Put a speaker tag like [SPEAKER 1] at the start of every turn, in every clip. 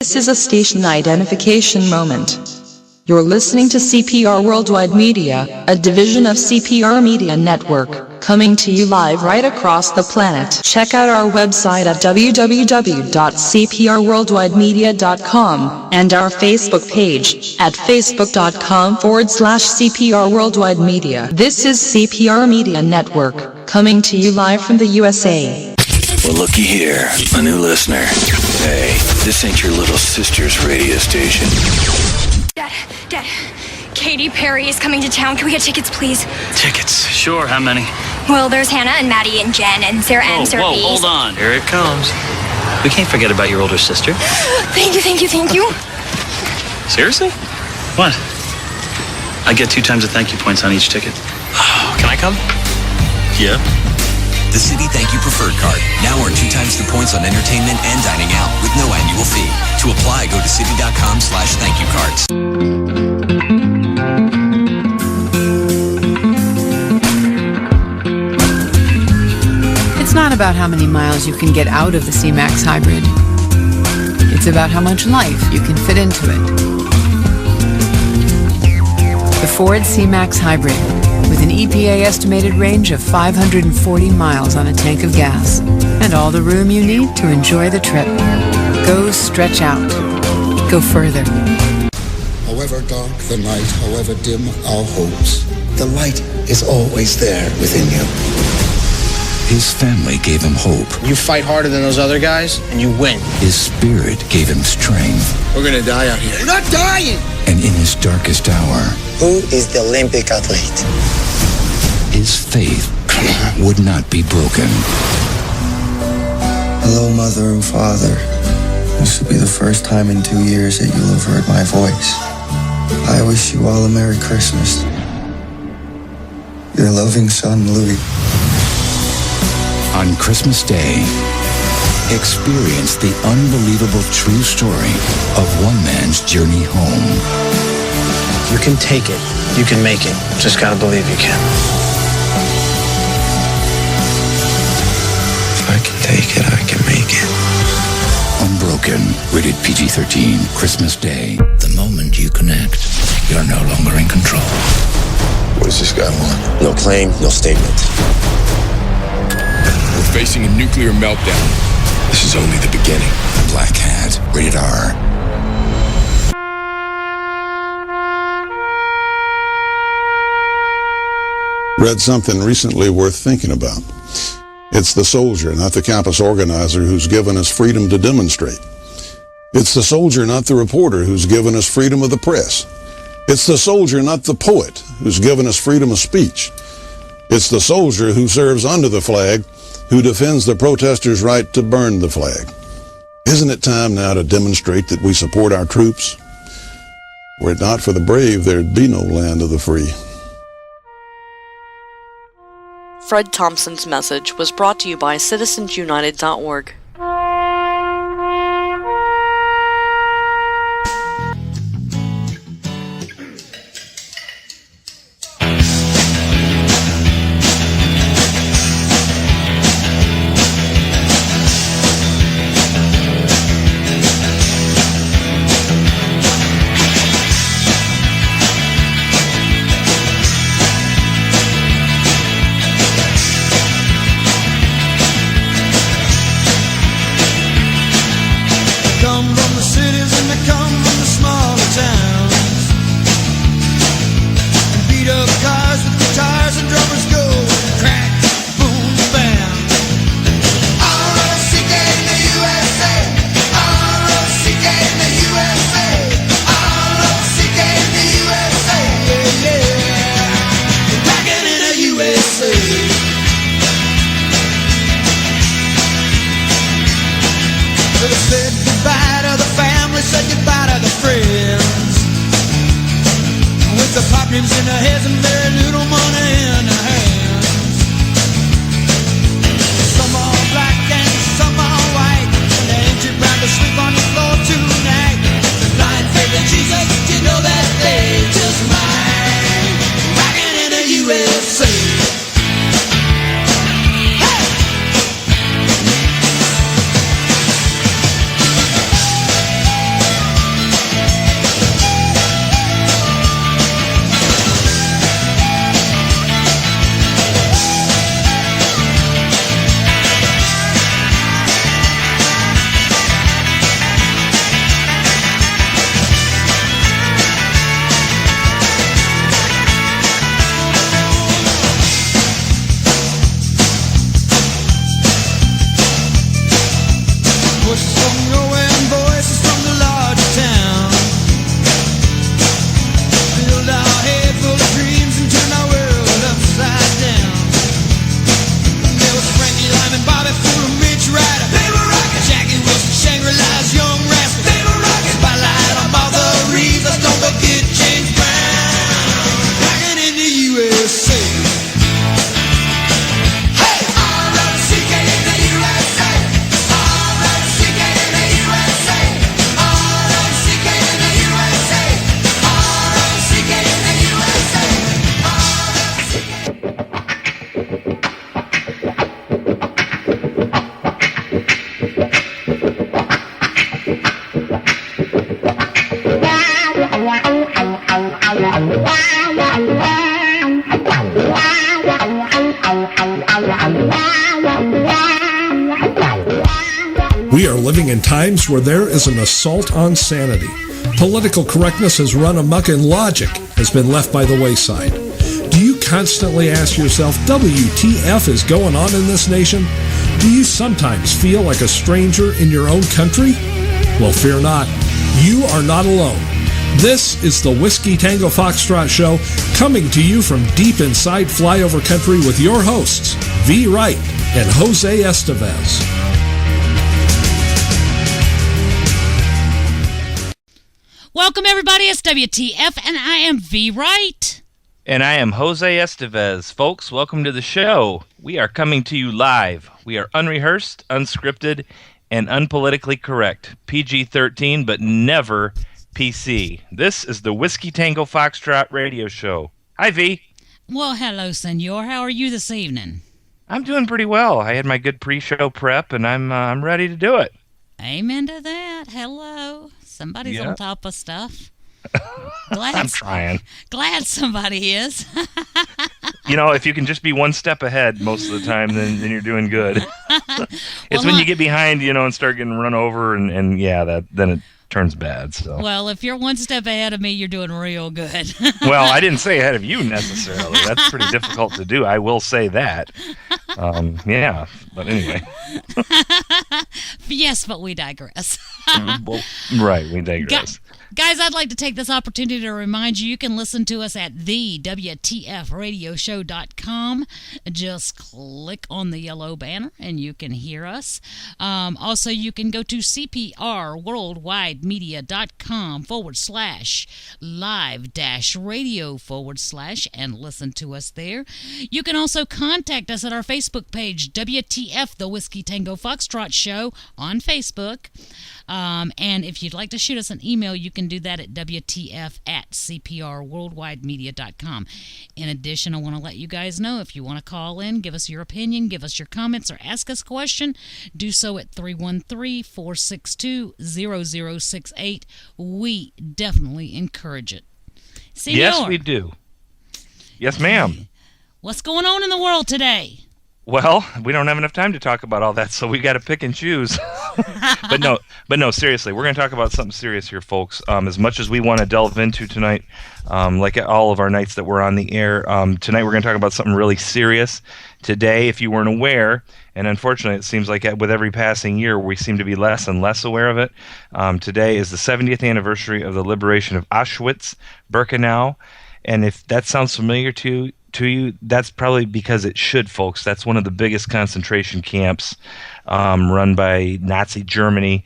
[SPEAKER 1] This is a station identification moment. You're listening to CPR Worldwide Media, a division of CPR Media Network, coming to you live right across the planet. Check out our website at www.cprworldwidemedia.com and our Facebook page at facebook.com/CPR Worldwide Media. This is CPR Media Network, coming to you live from the USA.
[SPEAKER 2] Well, looky here, a new listener. Hey, this ain't your little sister's radio station.
[SPEAKER 3] Dad, Katy Perry is coming to town. Can we get tickets, please?
[SPEAKER 4] Tickets? Sure, how many?
[SPEAKER 3] Well, there's Hannah and Maddie and Jen and Sarah and Sarah.
[SPEAKER 4] Whoa, hold on. Here it comes. We can't forget about your older sister.
[SPEAKER 3] Thank you.
[SPEAKER 4] Seriously? What? I get 2 times the thank you points on each ticket. Can I come? Yeah.
[SPEAKER 5] The Citi Thank You Preferred Card. Now earn 2 times the points on entertainment and dining out with no annual fee. To apply, go to citi.com/thankyoucards.
[SPEAKER 6] It's not about how many miles you can get out of the C-Max Hybrid. It's about how much life you can fit into it. The Ford C-Max Hybrid, with an EPA estimated range of 540 miles on a tank of gas, and all the room you need to enjoy the trip. Go stretch out. Go further.
[SPEAKER 7] However dark the night, however dim our hopes, the light is always there within you.
[SPEAKER 5] His family gave him hope.
[SPEAKER 8] You fight harder than those other guys, and you win.
[SPEAKER 5] His spirit gave him strength.
[SPEAKER 8] We're gonna die out here.
[SPEAKER 7] We're not dying!
[SPEAKER 5] And in his darkest hour,
[SPEAKER 9] who is the Olympic athlete?
[SPEAKER 5] His faith would not be broken.
[SPEAKER 9] Hello, Mother and Father. This will be the first time in 2 years that you'll have heard my voice. I wish you all a Merry Christmas. Your loving son, Louis.
[SPEAKER 5] On Christmas Day, experience the unbelievable true story of one man's journey home.
[SPEAKER 8] You can take it. You can make it. Just gotta believe you can.
[SPEAKER 9] If I can take it, I can make it.
[SPEAKER 5] Unbroken, rated PG-13, Christmas Day.
[SPEAKER 9] The moment you connect, you're no longer in control.
[SPEAKER 7] What does this guy want?
[SPEAKER 9] No claim, no statement.
[SPEAKER 10] We're facing a nuclear meltdown.
[SPEAKER 7] This is only the beginning.
[SPEAKER 5] The Black Hat, rated R.
[SPEAKER 11] Read something recently worth thinking about. It's the soldier, not the campus organizer, who's given us freedom to demonstrate. It's the soldier, not the reporter, who's given us freedom of the press. It's the soldier, not the poet, who's given us freedom of speech. It's the soldier who serves under the flag, who defends the protesters' right to burn the flag. Isn't it time now to demonstrate that we support our troops? Were it not for the brave, there'd be no land of the free.
[SPEAKER 12] Fred Thompson's message was brought to you by citizensunited.org.
[SPEAKER 13] Said goodbye to the family, said goodbye to the friends. With the pockets in their heads and very little money in their hands. Some are black and some are white, and they ain't too proud to sleep on the floor tonight. The blind faith in Jesus, you know that they just might. Rockin' in the USA.
[SPEAKER 14] We are living in times where there is an assault on sanity. Political correctness has run amok and logic has been left by the wayside. Do you constantly ask yourself, WTF is going on in this nation? Do you sometimes feel like a stranger in your own country? Well, fear not. You are not alone. This is the Whiskey Tango Foxtrot Show, coming to you from deep inside flyover country with your hosts, V. Wright and Jose Estevez.
[SPEAKER 15] Welcome, everybody. It's WTF, and I am V. Wright.
[SPEAKER 16] And I am Jose Estevez. Folks, welcome to the show. We are coming to you live. We are unrehearsed, unscripted, and unpolitically correct. PG-13, but never PC. This is the Whiskey Tango Foxtrot radio show. Hi, V.
[SPEAKER 15] Well, hello, senor. How are you this evening?
[SPEAKER 16] I'm doing pretty well. I had my good pre-show prep, and I'm ready to do it.
[SPEAKER 15] Amen to that. Hello. Somebody's on top of stuff.
[SPEAKER 16] I'm trying.
[SPEAKER 15] Glad somebody is.
[SPEAKER 16] You know, if you can just be one step ahead most of the time, then you're doing good. It's when you get behind, and start getting run over, and then it turns bad. So.
[SPEAKER 15] Well, if you're one step ahead of me, you're doing real good.
[SPEAKER 16] Well, I didn't say ahead of you necessarily. That's pretty difficult to do. I will say that. But anyway.
[SPEAKER 15] Yes, but we digress.
[SPEAKER 16] Well, right, we digress.
[SPEAKER 15] Guys, I'd like to take this opportunity to remind you can listen to us at thewtfradioshow.com. Just click on the yellow banner and you can hear us. Also, you can go to CPR Worldwide Media.com /live-radio/ and listen to us there. You can also contact us at our Facebook page, WTF, the Whiskey Tango Foxtrot Show on Facebook. And if you'd like to shoot us an email, you can do that at WTF@CPRWorldwideMedia.com. In addition, I want to let you guys know if you want to call in, give us your opinion, give us your comments, or ask us a question, do so at 313-462-0068. We definitely encourage it. Senor,
[SPEAKER 16] yes, we do. Yes, ma'am.
[SPEAKER 15] What's going on in the world today?
[SPEAKER 16] Well, we don't have enough time to talk about all that, so we got to pick and choose. But no, seriously, we're going to talk about something serious here, folks. As much as we want to delve into tonight, like all of our nights that we're on the air, tonight we're going to talk about something really serious. Today, if you weren't aware, and unfortunately it seems like with every passing year we seem to be less and less aware of it, today is the 70th anniversary of the liberation of Auschwitz-Birkenau. And if that sounds familiar to you, that's probably because it should, folks. That's one of the biggest concentration camps run by Nazi Germany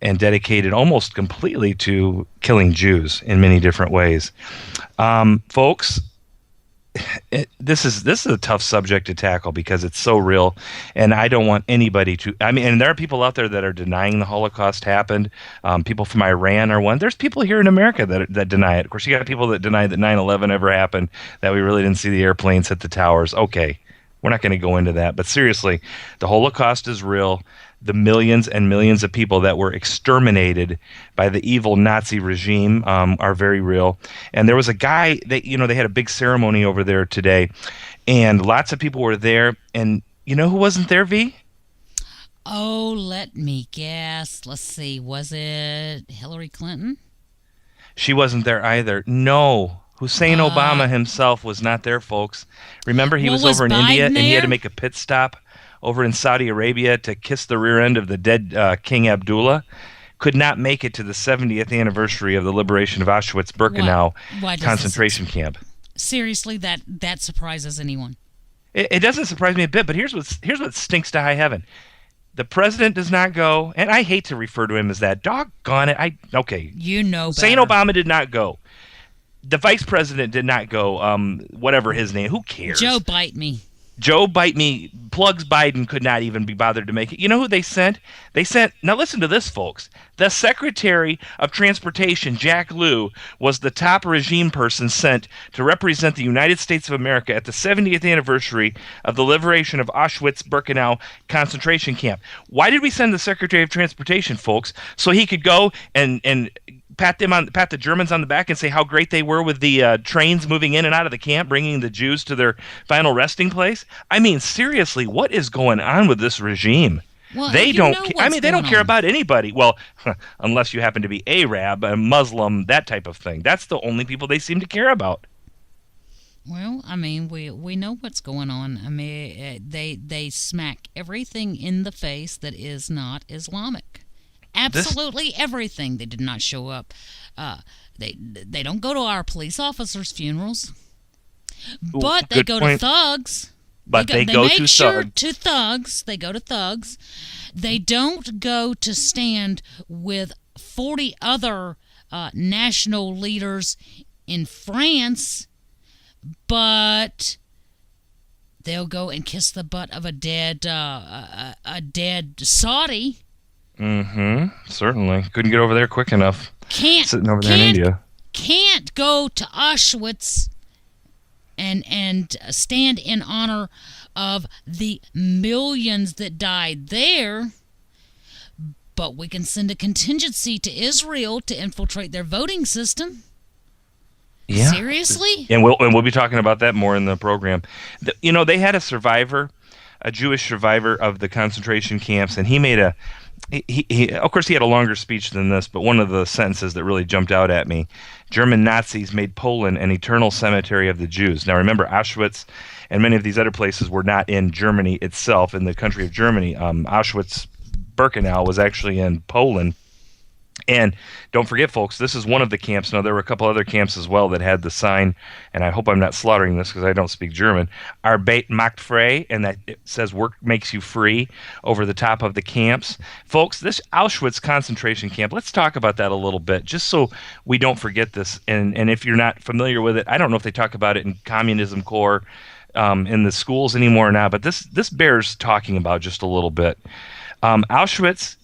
[SPEAKER 16] and dedicated almost completely to killing Jews in many different ways. Folks, this is a tough subject to tackle because it's so real, and I don't want anybody to. And there are people out there that are denying the Holocaust happened. People from Iran are one. There's people here in America that deny it. Of course, you got people that deny that 9/11 ever happened, that we really didn't see the airplanes hit the towers. Okay, we're not going to go into that, but seriously, the Holocaust is real. The millions and millions of people that were exterminated by the evil Nazi regime are very real. And there was a guy that, they had a big ceremony over there today, and lots of people were there. And you know who wasn't there, V?
[SPEAKER 15] Oh, let me guess. Let's see. Was it Hillary Clinton?
[SPEAKER 16] She wasn't there either. No. Hussein Obama himself was not there, folks. Remember, he was over in India, and he had to make a pit stop over in Saudi Arabia to kiss the rear end of the dead King Abdullah. Could not make it to the 70th anniversary of the liberation of Auschwitz-Birkenau concentration camp.
[SPEAKER 15] Seriously, that surprises anyone.
[SPEAKER 16] It doesn't surprise me a bit, but here's what stinks to high heaven. The president does not go, and I hate to refer to him as that. Doggone it. Okay.
[SPEAKER 15] You know
[SPEAKER 16] Hussein
[SPEAKER 15] better.
[SPEAKER 16] Obama did not go. The vice president did not go, whatever his name. Who cares?
[SPEAKER 15] Joe Bite Me.
[SPEAKER 16] Plugs Biden could not even be bothered to make it. You know who they sent? Now listen to this, folks. The Secretary of Transportation, Jack Lew, was the top regime person sent to represent the United States of America at the 70th anniversary of the liberation of Auschwitz-Birkenau concentration camp. Why did we send the Secretary of Transportation, folks? So he could go and pat the Germans on the back and say how great they were with the trains moving in and out of the camp, bringing the Jews to their final resting place? I mean, seriously, what is going on with this regime?
[SPEAKER 15] Well,
[SPEAKER 16] they don't. They don't care
[SPEAKER 15] on.
[SPEAKER 16] about anybody. Well, unless you happen to be Arab, a Muslim, that type of thing. That's the only people they seem to care about.
[SPEAKER 15] Well, I mean, we know what's going on. I mean, they smack everything in the face that is not Islamic. Absolutely everything. They did not show up. They don't go to our police officers' funerals, but they go to thugs.
[SPEAKER 16] But they go
[SPEAKER 15] to
[SPEAKER 16] thugs.
[SPEAKER 15] They go to thugs. They don't go to stand with 40 other national leaders in France, but they'll go and kiss the butt of a dead Saudi.
[SPEAKER 16] Mm-hmm. Certainly. Couldn't get over there quick enough. Sitting over there in India.
[SPEAKER 15] Can't go to Auschwitz and stand in honor of the millions that died there, but we can send a contingency to Israel to infiltrate their voting system.
[SPEAKER 16] Yeah.
[SPEAKER 15] Seriously?
[SPEAKER 16] And we'll be talking about that more in the program. They had a Jewish survivor of the concentration camps, and he made of course he had a longer speech than this, but one of the sentences that really jumped out at me: German Nazis made Poland an eternal cemetery of the Jews. Now remember, Auschwitz and many of these other places were not in Germany itself, in the country of Germany. Auschwitz-Birkenau was actually in Poland. And don't forget, folks, this is one of the camps. Now, there were a couple other camps as well that had the sign, and I hope I'm not slaughtering this because I don't speak German, Arbeit macht frei, and that it says work makes you free over the top of the camps. Folks, this Auschwitz concentration camp, let's talk about that a little bit, just so we don't forget this. And if you're not familiar with it, I don't know if they talk about it in communism corps in the schools anymore or not, but this bears talking about just a little bit. Auschwitz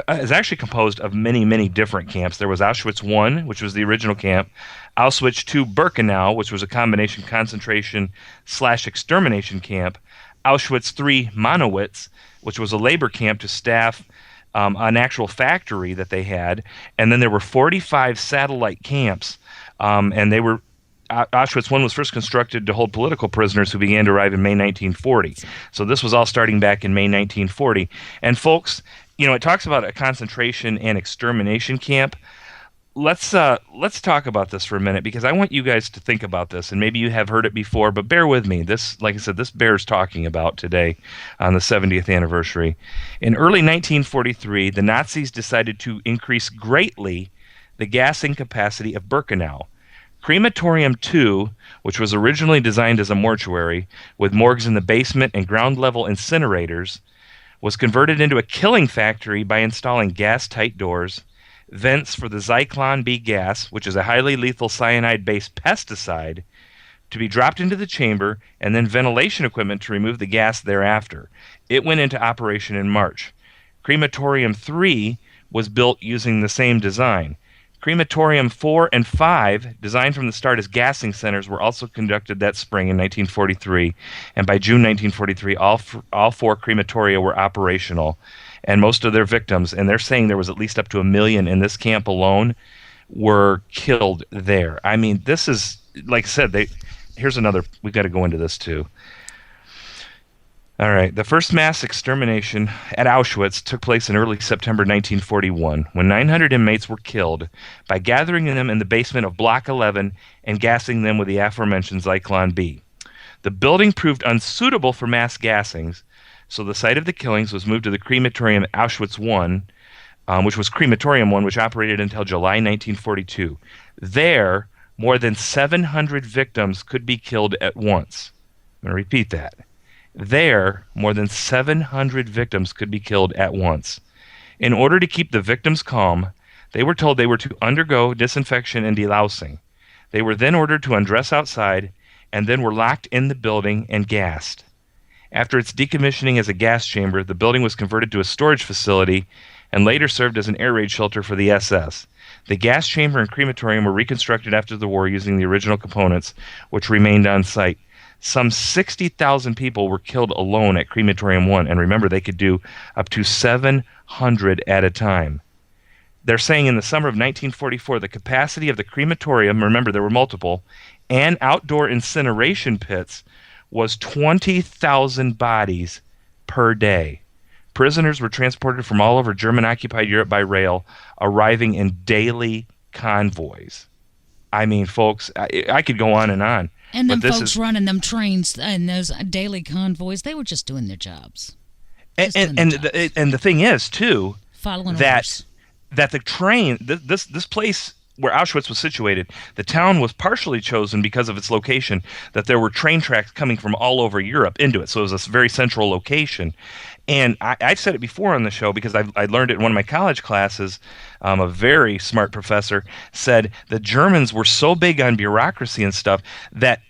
[SPEAKER 16] is actually composed of many, many different camps. There was Auschwitz I, which was the original camp, Auschwitz II Birkenau, which was a combination concentration/extermination camp, Auschwitz III Monowitz, which was a labor camp to staff an actual factory that they had, and then there were 45 satellite camps, and they were Auschwitz I was first constructed to hold political prisoners who began to arrive in May 1940. So this was all starting back in May 1940. And folks, it talks about a concentration and extermination camp. Let's talk about this for a minute, because I want you guys to think about this, and maybe you have heard it before, but bear with me. This, like I said, this bears talking about today on the 70th anniversary. In early 1943, the Nazis decided to increase greatly the gassing capacity of Birkenau. Crematorium 2, which was originally designed as a mortuary with morgues in the basement and ground-level incinerators, was converted into a killing factory by installing gas-tight doors, vents for the Zyklon B gas, which is a highly lethal cyanide-based pesticide, to be dropped into the chamber, and then ventilation equipment to remove the gas thereafter. It went into operation in March. Crematorium 3 was built using the same design. Crematorium 4 and 5, designed from the start as gassing centers, were also conducted that spring in 1943, and by June 1943, all four crematoria were operational, and most of their victims, and they're saying there was at least up to 1 million in this camp alone, were killed there. I mean, this is, like I said, here's another, we've got to go into this too. All right, the first mass extermination at Auschwitz took place in early September 1941, when 900 inmates were killed by gathering them in the basement of Block 11 and gassing them with the aforementioned Zyklon B. The building proved unsuitable for mass gassings, so the site of the killings was moved to the crematorium Auschwitz I, which was Crematorium 1, which operated until July 1942. There, more than 700 victims could be killed at once. I'm going to repeat that. There, more than 700 victims could be killed at once. In order to keep the victims calm, they were told they were to undergo disinfection and delousing. They were then ordered to undress outside, and then were locked in the building and gassed. After its decommissioning as a gas chamber, the building was converted to a storage facility and later served as an air raid shelter for the SS. The gas chamber and crematorium were reconstructed after the war using the original components, which remained on site. Some 60,000 people were killed alone at Crematorium 1, and remember, they could do up to 700 at a time. they're saying in the summer of 1944, the capacity of the crematorium, remember there were multiple, and outdoor incineration pits was 20,000 bodies per day. Prisoners were transported from all over German-occupied Europe by rail, arriving in daily convoys. I mean, folks, I could go on and on.
[SPEAKER 15] And them folks running them trains and those daily convoys, they were just doing their jobs.
[SPEAKER 16] And the thing is, too,
[SPEAKER 15] following orders.
[SPEAKER 16] That the train, this place where Auschwitz was situated, the town was partially chosen because of its location, that there were train tracks coming from all over Europe into it. So it was a very central location. And I've said it before on the show because I learned it in one of my college classes. A very smart professor said the Germans were so big on bureaucracy and stuff that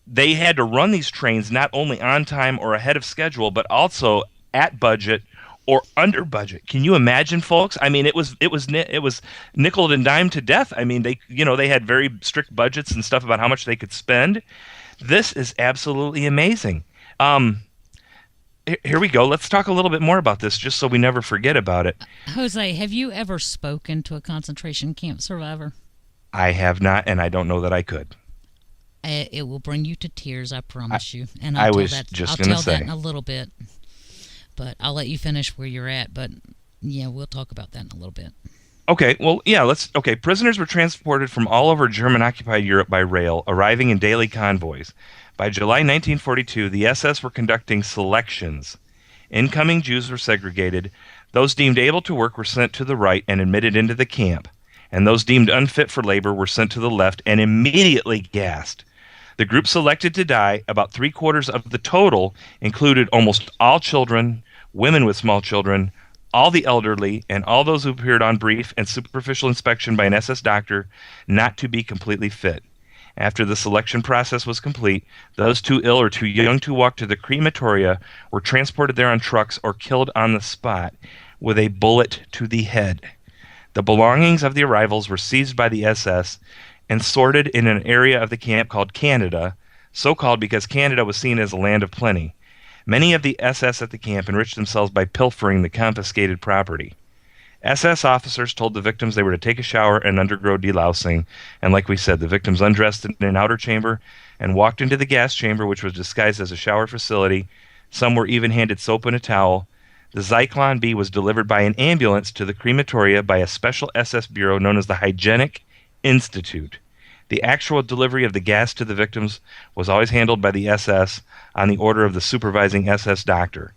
[SPEAKER 16] they had to run these trains not only on time or ahead of schedule, but also at budget or under budget. Can you imagine, folks? I mean, it was nickel and dime to death. I mean, they had very strict budgets and stuff about how much they could spend. This is absolutely amazing. Here we go. Let's talk a little bit more about this, just so we never forget about it.
[SPEAKER 15] Jose, have you ever spoken to a concentration camp survivor?
[SPEAKER 16] I have not, and I don't know that I could.
[SPEAKER 15] It will bring you to tears, I promise you. And
[SPEAKER 16] I'll
[SPEAKER 15] tell
[SPEAKER 16] say
[SPEAKER 15] that in a little bit. But I'll let you finish where you're at. But yeah, we'll talk about that in a little bit.
[SPEAKER 16] Okay, well, yeah, prisoners were transported from all over German-occupied Europe by rail, arriving in daily convoys. By July 1942, the SS were conducting selections. Incoming Jews were segregated. Those deemed able to work were sent to the right and admitted into the camp. And those deemed unfit for labor were sent to the left and immediately gassed. The group selected to die, about 3/4 of the total, included almost all children, women with small children, all the elderly, and all those who appeared on brief and superficial inspection by an SS doctor not to be completely fit. After the selection process was complete, those too ill or too young to walk to the crematoria were transported there on trucks or killed on the spot with a bullet to the head. The belongings of the arrivals were seized by the SS and sorted in an area of the camp called Canada, so called because Canada was seen as a land of plenty. Many of the SS at the camp enriched themselves by pilfering the confiscated property. SS officers told the victims they were to take a shower and undergo delousing, and like we said, the victims undressed in an outer chamber and walked into the gas chamber, which was disguised as a shower facility. Some were even handed soap and a towel. The Zyklon B was delivered by an ambulance to the crematoria by a special SS bureau known as the Hygienic Institute. The actual delivery of the gas to the victims was always handled by the SS on the order of the supervising SS doctor.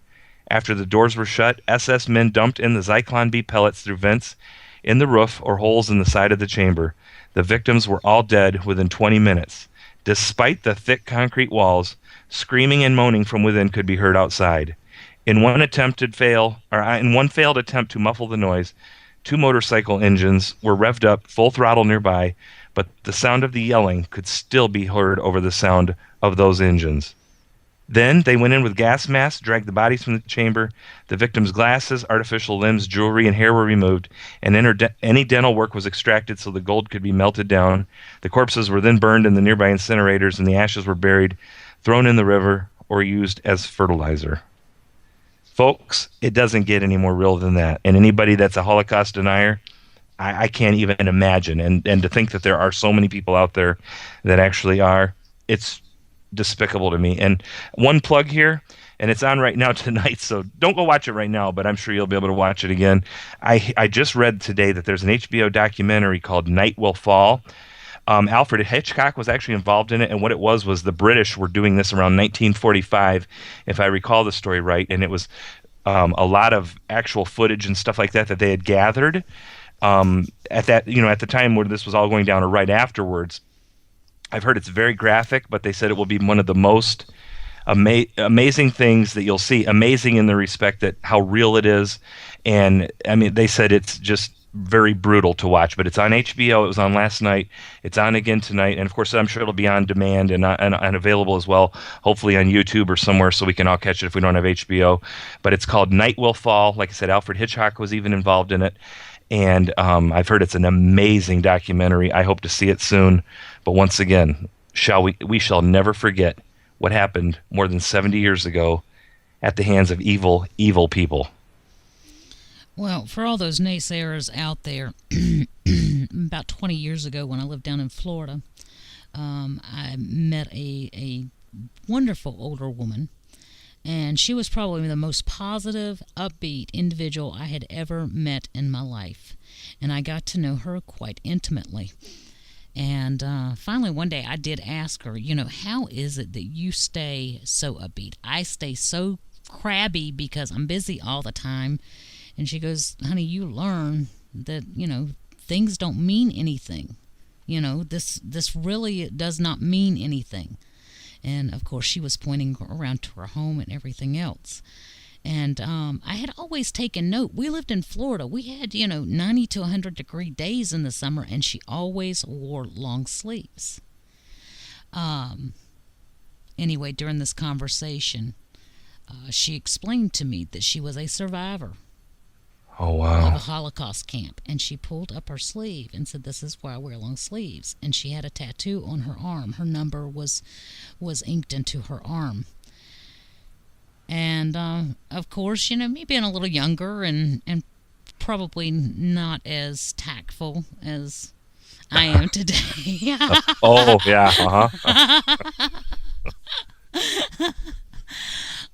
[SPEAKER 16] After the doors were shut, SS men dumped in the Zyklon B pellets through vents in the roof or holes in the side of the chamber. The victims were all dead within 20 minutes. Despite the thick concrete walls, screaming and moaning from within could be heard outside. In one failed attempt to muffle the noise, 2 motorcycle engines were revved up full throttle nearby, but the sound of the yelling could still be heard over the sound of those engines. Then they went in with gas masks, dragged the bodies from the chamber. The victims' glasses, artificial limbs, jewelry, and hair were removed, and any dental work was extracted so the gold could be melted down. The corpses were then burned in the nearby incinerators, and the ashes were buried, thrown in the river, or used as fertilizer. Folks, it doesn't get any more real than that. And anybody that's a Holocaust denier, I can't even imagine. And to think that there are so many people out there that actually are, it's despicable to me. And one plug here, and it's on right now tonight, so don't go watch it right now, but I'm sure you'll be able to watch it again. I just read today that there's an HBO documentary called Night Will Fall. Alfred Hitchcock was actually involved in it, and what it was the British were doing this around 1945, if I recall the story right, and it was a lot of actual footage and stuff like that they had gathered at the time where this was all going down or right afterwards. I've heard it's very graphic, but they said it will be one of the most amazing things that you'll see. Amazing in the respect that how real it is. And, I mean, they said it's just very brutal to watch. But it's on HBO. It was on last night. It's on again tonight. And, of course, I'm sure it'll be on demand and available as well, hopefully on YouTube or somewhere so we can all catch it if we don't have HBO. But it's called Night Will Fall. Like I said, Alfred Hitchcock was even involved in it. And I've heard it's an amazing documentary. I hope to see it soon. But once again, we shall never forget what happened more than 70 years ago at the hands of evil, evil people.
[SPEAKER 15] Well, for all those naysayers out there, about 20 years ago when I lived down in Florida, I met a wonderful older woman, and she was probably the most positive, upbeat individual I had ever met in my life, and I got to know her quite intimately. And finally one day I did ask her, how is it that you stay so upbeat? I stay so crabby because I'm busy all the time. And she goes, honey, you learn that, things don't mean anything. This really does not mean anything. And, of course, she was pointing around to her home and everything else. And I had always taken note. We lived in Florida. We had, 90 to 100-degree days in the summer, and she always wore long sleeves. Anyway, during this conversation, she explained to me that she was a survivor.
[SPEAKER 16] Oh, wow.
[SPEAKER 15] Of a Holocaust camp. And she pulled up her sleeve and said, this is why I wear long sleeves. And she had a tattoo on her arm. Her number was inked into her arm. And, of course, me being a little younger and probably not as tactful as I am today.
[SPEAKER 16] Oh, yeah. Uh-huh.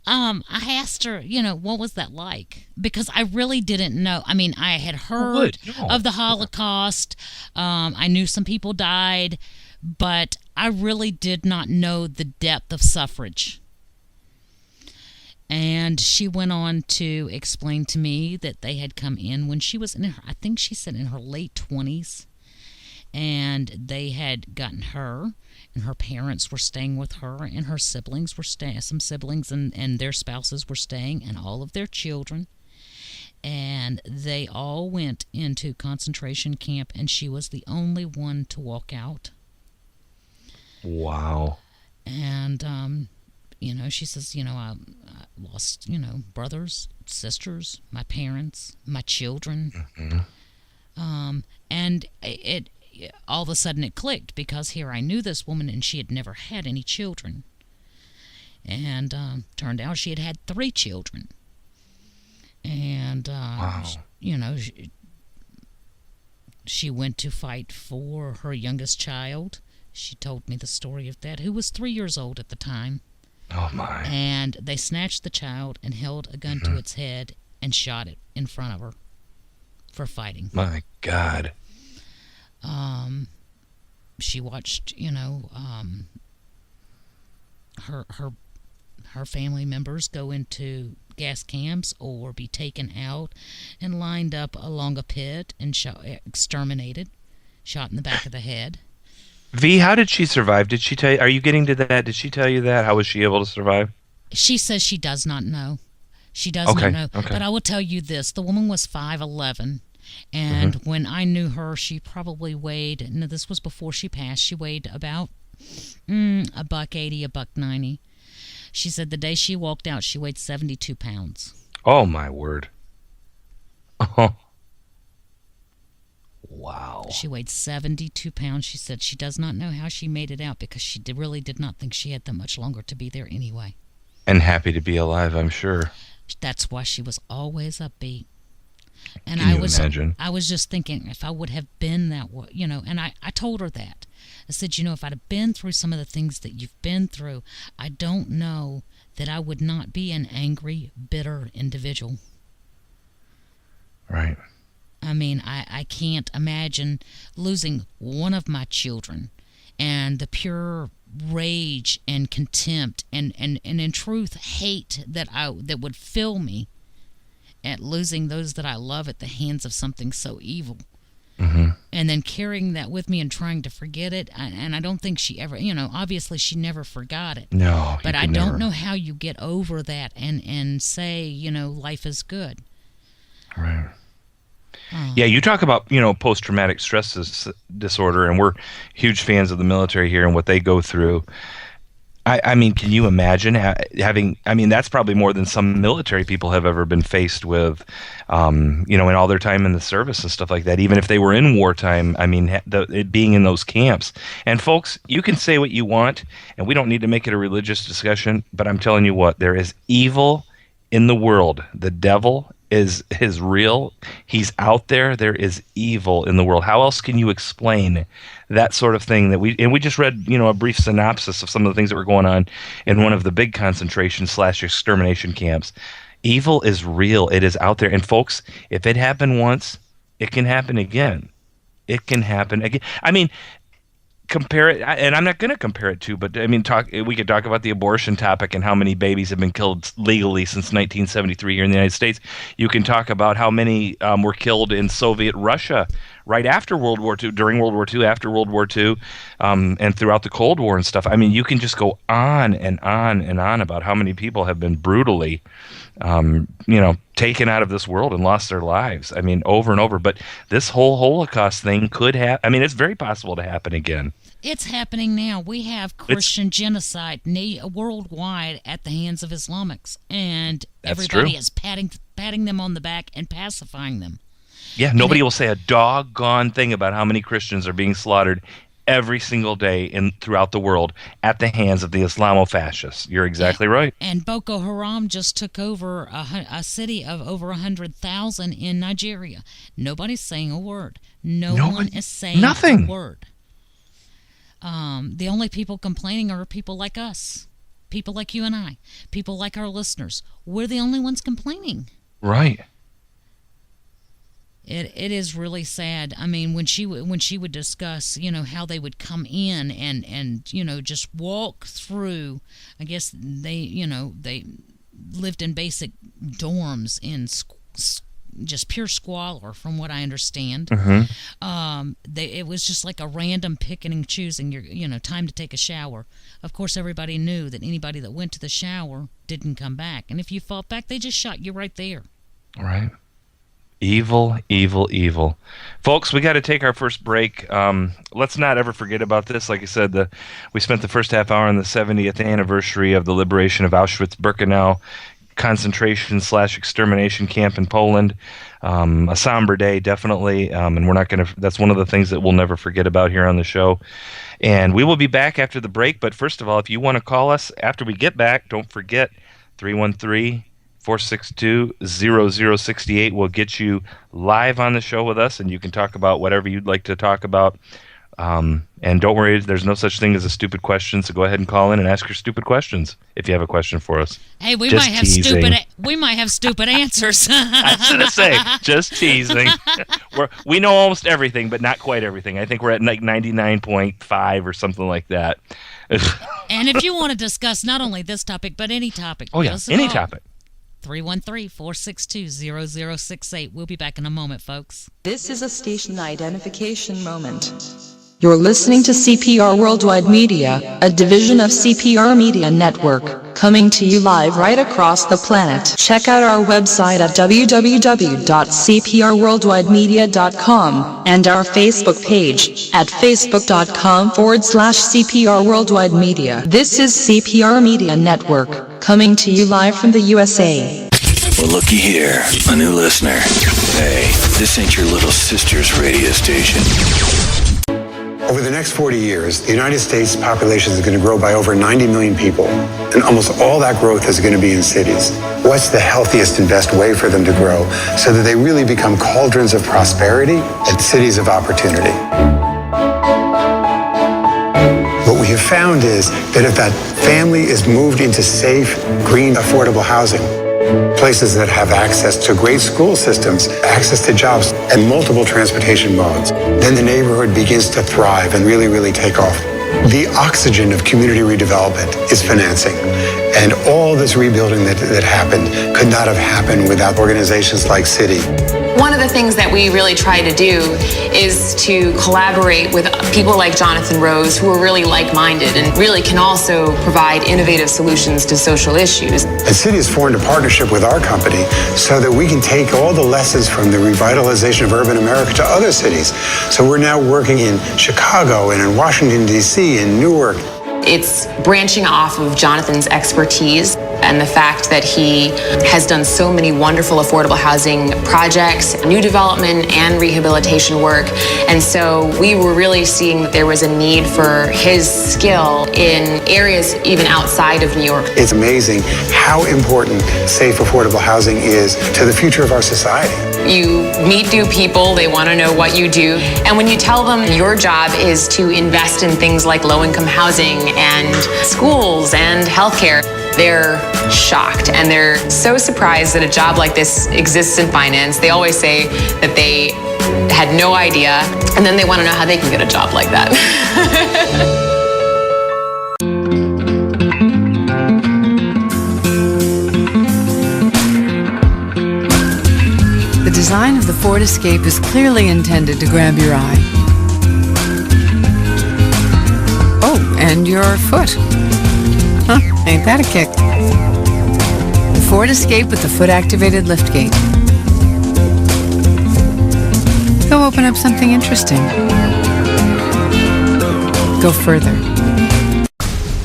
[SPEAKER 15] I asked her, what was that like? Because I really didn't know. I mean, I had heard of the Holocaust. I knew some people died, but I really did not know the depth of suffrage. And she went on to explain to me that they had come in when she was I think she said in her late 20s. And they had gotten her, and her parents were staying with her, and her siblings were staying, some siblings and their spouses were staying, and all of their children. And they all went into concentration camp, and she was the only one to walk out.
[SPEAKER 16] Wow.
[SPEAKER 15] And, she says, I lost, brothers, sisters, my parents, my children.
[SPEAKER 16] Mm-hmm.
[SPEAKER 15] And it all of a sudden it clicked, because here I knew this woman and she had never had any children. And turned out she had 3 children. And,
[SPEAKER 16] wow.
[SPEAKER 15] She went to fight for her youngest child. She told me the story of that, who was 3 years old at the time.
[SPEAKER 16] Oh, my.
[SPEAKER 15] And they snatched the child and held a gun to its head and shot it in front of her for fighting.
[SPEAKER 16] My God.
[SPEAKER 15] She watched, her family members go into gas camps or be taken out and lined up along a pit and exterminated, shot in the back of the head.
[SPEAKER 16] V, how did she survive? Did she tell you? Are you getting to that? Did she tell you that? How was she able to survive?
[SPEAKER 15] She says she does not know. She does not know.
[SPEAKER 16] Okay.
[SPEAKER 15] But I will tell you this. The woman was 5'11". And when I knew her, she probably weighed, no, this was before she passed, she weighed about $180, $190. She said the day she walked out, she weighed 72 pounds.
[SPEAKER 16] Oh, my word. Oh. Wow.
[SPEAKER 15] She weighed 72 pounds. She said she does not know how she made it out, because she really did not think she had that much longer to be there anyway.
[SPEAKER 16] And happy to be alive, I'm sure.
[SPEAKER 15] That's why she was always upbeat. And
[SPEAKER 16] Can you imagine?
[SPEAKER 15] I was just thinking, if I would have been that way, and I told her that. I said, if I'd have been through some of the things that you've been through, I don't know that I would not be an angry, bitter individual.
[SPEAKER 16] Right.
[SPEAKER 15] I mean, I can't imagine losing one of my children and the pure rage and contempt and in truth, hate that would fill me at losing those that I love at the hands of something so evil.
[SPEAKER 16] Mm-hmm.
[SPEAKER 15] And then carrying that with me and trying to forget it. And I don't think she ever, obviously she never forgot it.
[SPEAKER 16] No.
[SPEAKER 15] But I don't know how you get over that and say, life is good.
[SPEAKER 16] Right. Yeah, you talk about, post-traumatic stress disorder, and we're huge fans of the military here and what they go through. I mean, can you imagine having, that's probably more than some military people have ever been faced with, in all their time in the service and stuff like that, even if they were in wartime. I mean, it being in those camps. And folks, you can say what you want, and we don't need to make it a religious discussion, but I'm telling you what, there is evil in the world. The devil is real. He's out there. There is evil in the world. How else can you explain that sort of thing that we just read, a brief synopsis of some of the things that were going on in one of the big concentration/extermination camps. Evil is real. It is out there. And folks, if it happened once, it can happen again. It can happen again. I mean, compare it, and I'm not going to compare it to, but I mean, we could talk about the abortion topic and how many babies have been killed legally since 1973 here in the United States. You can talk about how many were killed in Soviet Russia right after World War II, during World War II, after World War II, and throughout the Cold War and stuff. I mean, you can just go on and on and on about how many people have been brutally taken out of this world and lost their lives. I mean, over and over. But this whole Holocaust thing could happen. I mean, it's very possible to happen again.
[SPEAKER 15] It's happening now. We have Christian genocide worldwide at the hands of Islamics, and everybody is patting them on the back and pacifying them.
[SPEAKER 16] Yeah, nobody will say a doggone thing about how many Christians are being slaughtered every single day throughout the world at the hands of the Islamo-fascists. You're exactly right.
[SPEAKER 15] And Boko Haram just took over a city of over 100,000 in Nigeria. Nobody's saying a word. No one is saying
[SPEAKER 16] nothing.
[SPEAKER 15] A word. The only people complaining are people like us, people like you and I, people like our listeners. We're the only ones complaining.
[SPEAKER 16] Right.
[SPEAKER 15] It is really sad. I mean, when she would discuss, how they would come in and just walk through. I guess they lived in basic dorms in just pure squalor, from what I understand.
[SPEAKER 16] Mm-hmm.
[SPEAKER 15] It was just like a random picking and choosing. Your time to take a shower. Of course, everybody knew that anybody that went to the shower didn't come back, and if you fought back, they just shot you right there.
[SPEAKER 16] Right. Evil, evil, evil. Folks, we got to take our first break. Let's not ever forget about this. Like I said, we spent the first half hour on the 70th anniversary of the liberation of Auschwitz-Birkenau concentration/extermination camp in Poland. A somber day, definitely, and we're not going to. That's one of the things that we'll never forget about here on the show. And we will be back after the break. But first of all, if you want to call us after we get back, don't forget 313-462-0068 will get you live on the show with us, and you can talk about whatever you'd like to talk about. And don't worry, there's no such thing as a stupid question, so go ahead and call in and ask your stupid questions if you have a question for us.
[SPEAKER 15] Hey, we
[SPEAKER 16] Just
[SPEAKER 15] might have
[SPEAKER 16] teasing.
[SPEAKER 15] stupid answers.
[SPEAKER 16] I was gonna say, just teasing. We know almost everything, but not quite everything. I think we're at like 99.5 or something like that.
[SPEAKER 15] And if you want to discuss not only this topic, but any topic.
[SPEAKER 16] Oh, yeah, any topic.
[SPEAKER 15] 313-462-0068. We'll be back in a moment, folks.
[SPEAKER 1] This is a station identification moment. You're listening to CPR Worldwide Media, a division of CPR Media Network, coming to you live right across the planet. Check out our website at www.cprworldwidemedia.com and our Facebook page at facebook.com/CPR Worldwide Media. This is CPR Media Network, coming to you live from the USA.
[SPEAKER 2] Well, looky here, a new listener. Hey, this ain't your little sister's radio station.
[SPEAKER 17] Over the next 40 years, the United States population is going to grow by over 90 million people, and almost all that growth is going to be in cities. What's the healthiest and best way for them to grow so that they really become cauldrons of prosperity and cities of opportunity? What we have found is that if that family is moved into safe, green, affordable housing, places that have access to great school systems, access to jobs, and multiple transportation modes, then the neighborhood begins to thrive and really, really take off. The oxygen of community redevelopment is financing. And all this rebuilding that happened could not have happened without organizations like Citi.
[SPEAKER 18] One of the things that we really try to do is to collaborate with people like Jonathan Rose, who are really like-minded and really can also provide innovative solutions to social issues.
[SPEAKER 17] And Citi has formed a partnership with our company so that we can take all the lessons from the revitalization of urban America to other cities. So we're now working in Chicago and in Washington, D.C., in Newark.
[SPEAKER 18] It's branching off of Jonathan's expertise and the fact that he has done so many wonderful affordable housing projects, new development and rehabilitation work. And so we were really seeing that there was a need for his skill in areas even outside of New York.
[SPEAKER 17] It's amazing how important safe, affordable housing is to the future of our society.
[SPEAKER 18] You meet new people, they want to know what you do. And when you tell them your job is to invest in things like low-income housing and schools and healthcare, they're shocked and they're so surprised that a job like this exists in finance. They always say that they had no idea, and then they want to know how they can get a job like that.
[SPEAKER 6] The design of the Ford Escape is clearly intended to grab your eye. Oh, and your foot. Huh, ain't that a kick? The Ford Escape with the foot-activated liftgate. Go open up something interesting. Go further.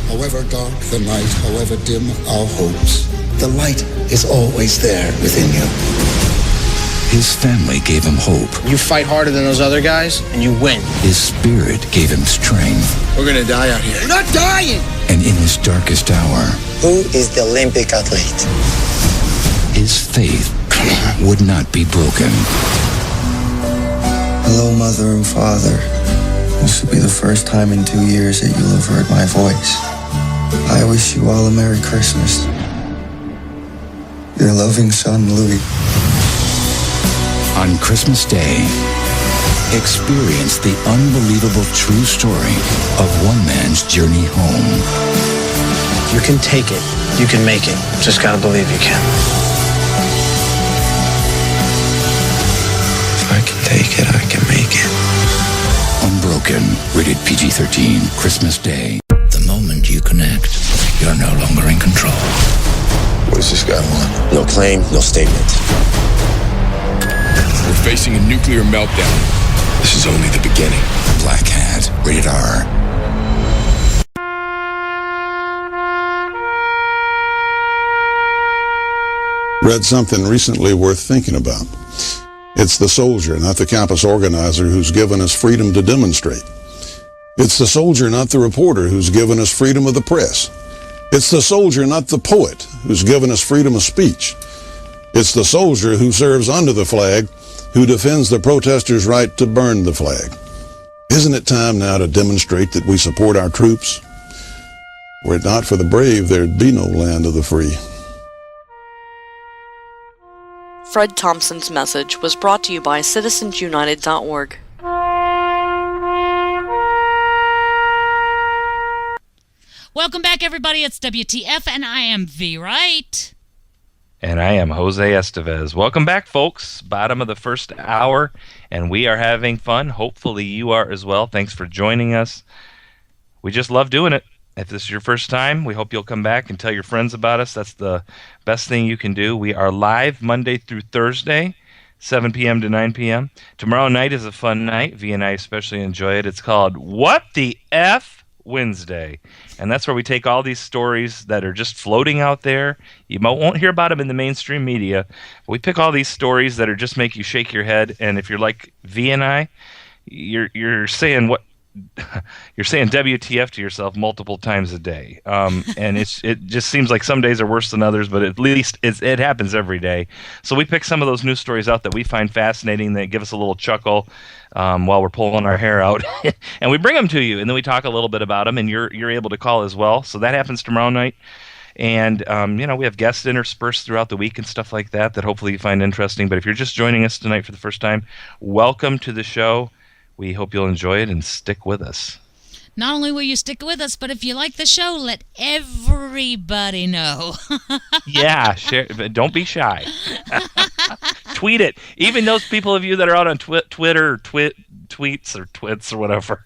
[SPEAKER 7] However dark the night, however dim our hopes, the light is always there within you.
[SPEAKER 2] His family gave him hope.
[SPEAKER 8] You fight harder than those other guys, and you win.
[SPEAKER 2] His spirit gave him strength.
[SPEAKER 8] We're gonna die out here.
[SPEAKER 7] We're not dying!
[SPEAKER 2] And in his darkest hour,
[SPEAKER 9] Who is the Olympic athlete?
[SPEAKER 2] his faith would not be broken.
[SPEAKER 9] Hello, Mother and Father. This will be the first time in 2 years that you'll have heard my voice. I wish you all a Merry Christmas. Your loving son, Louis.
[SPEAKER 2] On Christmas Day, experience the unbelievable true story of one man's journey home.
[SPEAKER 8] You can take it. You can make it. Just gotta believe you can.
[SPEAKER 9] If I can take it, I can make it.
[SPEAKER 2] Unbroken, rated PG-13, Christmas Day. The moment you connect, you're no longer in control.
[SPEAKER 9] What does this guy want? No claim, no statement.
[SPEAKER 10] We're facing a nuclear meltdown.
[SPEAKER 2] This is only the beginning. Black Hat, rated R.
[SPEAKER 11] Read something recently worth thinking about. It's the soldier, not the campus organizer, who's given us freedom to demonstrate. It's the soldier, not the reporter, who's given us freedom of the press. It's the soldier, not the poet, who's given us freedom of speech. It's the soldier who serves under the flag, who defends the protesters' right to burn the flag. Isn't it time now to demonstrate that we support our troops? Were it not for the brave, there'd be no land of the free.
[SPEAKER 12] Fred Thompson's message was brought to you by citizensunited.org.
[SPEAKER 15] Welcome back, everybody. It's WTF, and I am V. Wright.
[SPEAKER 16] And I am Jose Estevez. Welcome back, folks. Bottom of the first hour, and we are having fun. Hopefully you are as well. Thanks for joining us. We just love doing it. If this is your first time, we hope you'll come back and tell your friends about us. That's the best thing you can do. We are live Monday through Thursday, 7 p.m. to 9 p.m. Tomorrow night is a fun night. V and I especially enjoy it. It's called What the F Wednesday. And that's where we take all these stories that are just floating out there. You won't hear about them in the mainstream media. We pick all these stories that are just make you shake your head. And if you're like V and I, you're saying what? You're saying WTF to yourself multiple times a day, and it just seems like some days are worse than others, but at least it happens every day. So we pick some of those news stories out that we find fascinating, that give us a little chuckle while we're pulling our hair out, and we bring them to you, and then we talk a little bit about them, and you're able to call as well. So that happens tomorrow night, and we have guests interspersed throughout the week and stuff like that hopefully you find interesting. But if you're just joining us tonight for the first time, welcome to the show. We hope you'll enjoy it and stick with us.
[SPEAKER 15] Not only will you stick with us, but if you like the show, let everybody know.
[SPEAKER 16] Yeah, share, don't be shy. Tweet it. Even those people of you that are out on Twitter, tweets or twits or whatever.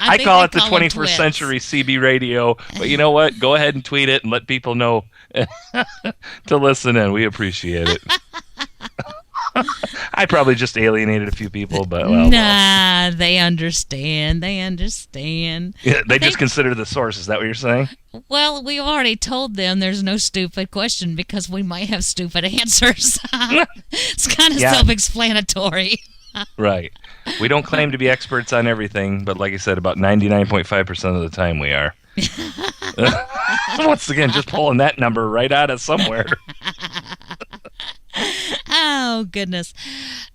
[SPEAKER 16] I call it the 21st Century CB Radio. But you know what? Go ahead and tweet it and let people know to listen in. We appreciate it. I probably just alienated a few people, but well.
[SPEAKER 15] Nah, they understand. They understand.
[SPEAKER 16] Yeah, they just consider the source. Is that what you're saying?
[SPEAKER 15] Well, we already told them there's no stupid question because we might have stupid answers. It's kind of self-explanatory.
[SPEAKER 16] Right. We don't claim to be experts on everything, but like I said, about 99.5% of the time we are. Once again, just pulling that number right out of somewhere.
[SPEAKER 15] Oh, goodness.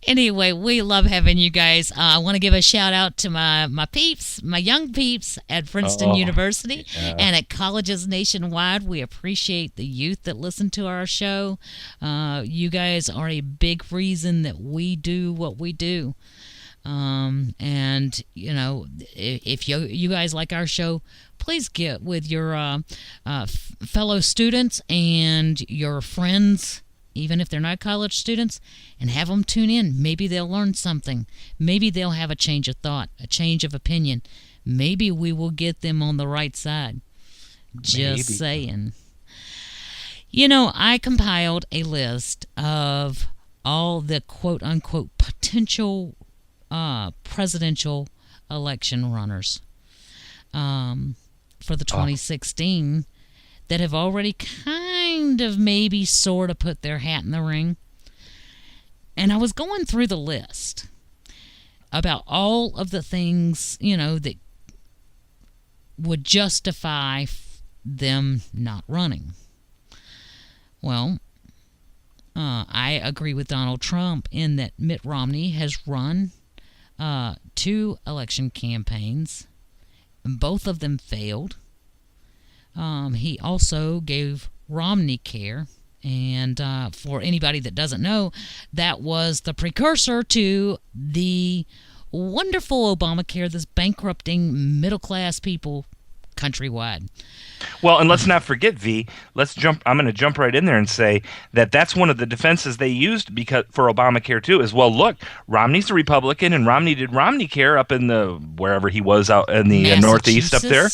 [SPEAKER 15] Anyway, we love having you guys. I want to give a shout out to my peeps, my young peeps at Princeton University and at colleges nationwide. We appreciate the youth that listen to our show. You guys are a big reason that we do what we do. And, you know, if you guys like our show, please get with your fellow students and your friends, even if they're not college students, and have them tune in. Maybe they'll learn something. Maybe they'll have a change of thought, a change of opinion. Maybe we will get them on the right side. Just saying. You know, I compiled a list of all the quote-unquote potential presidential election runners for the 2016 that have already kind of maybe sort of put their hat in the ring. And I was going through the list about all of the things, you know, that would justify them not running. Well, I agree with Donald Trump in that Mitt Romney has run 2 election campaigns. Both of them failed. He also gave Romney Care, and for anybody that doesn't know, that was the precursor to the wonderful Obamacare that's bankrupting middle-class people countrywide.
[SPEAKER 16] Well, and let's not forget, V. I'm going to jump right in there and say that that's one of the defenses they used for Obamacare too. Is well, look, Romney's a Republican, and Romney did Romney Care up in the wherever he was out in the Northeast up there.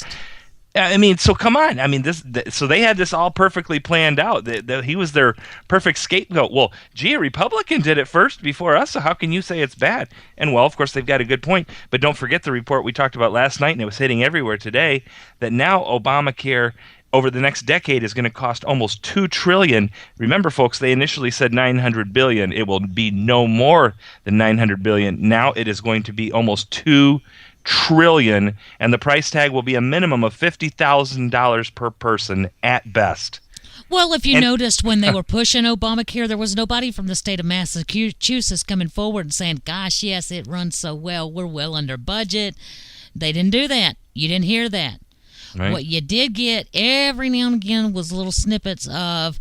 [SPEAKER 16] I mean, so come on. I mean, so they had this all perfectly planned out. He was their perfect scapegoat. Well, gee, a Republican did it first before us, so how can you say it's bad? And, well, of course, they've got a good point. But don't forget the report we talked about last night, and it was hitting everywhere today, that now Obamacare over the next decade is going to cost almost $2 trillion. Remember, folks, they initially said $900 billion. It will be no more than $900 billion. Now it is going to be almost $2 trillion, and the price tag will be a minimum of $50,000 per person at best.
[SPEAKER 15] Well, if you noticed when they were pushing Obamacare, there was nobody from the state of Massachusetts coming forward and saying, gosh, yes, it runs so well, we're well under budget. They didn't do that. You didn't hear that. Right. What you did get every now and again was little snippets of,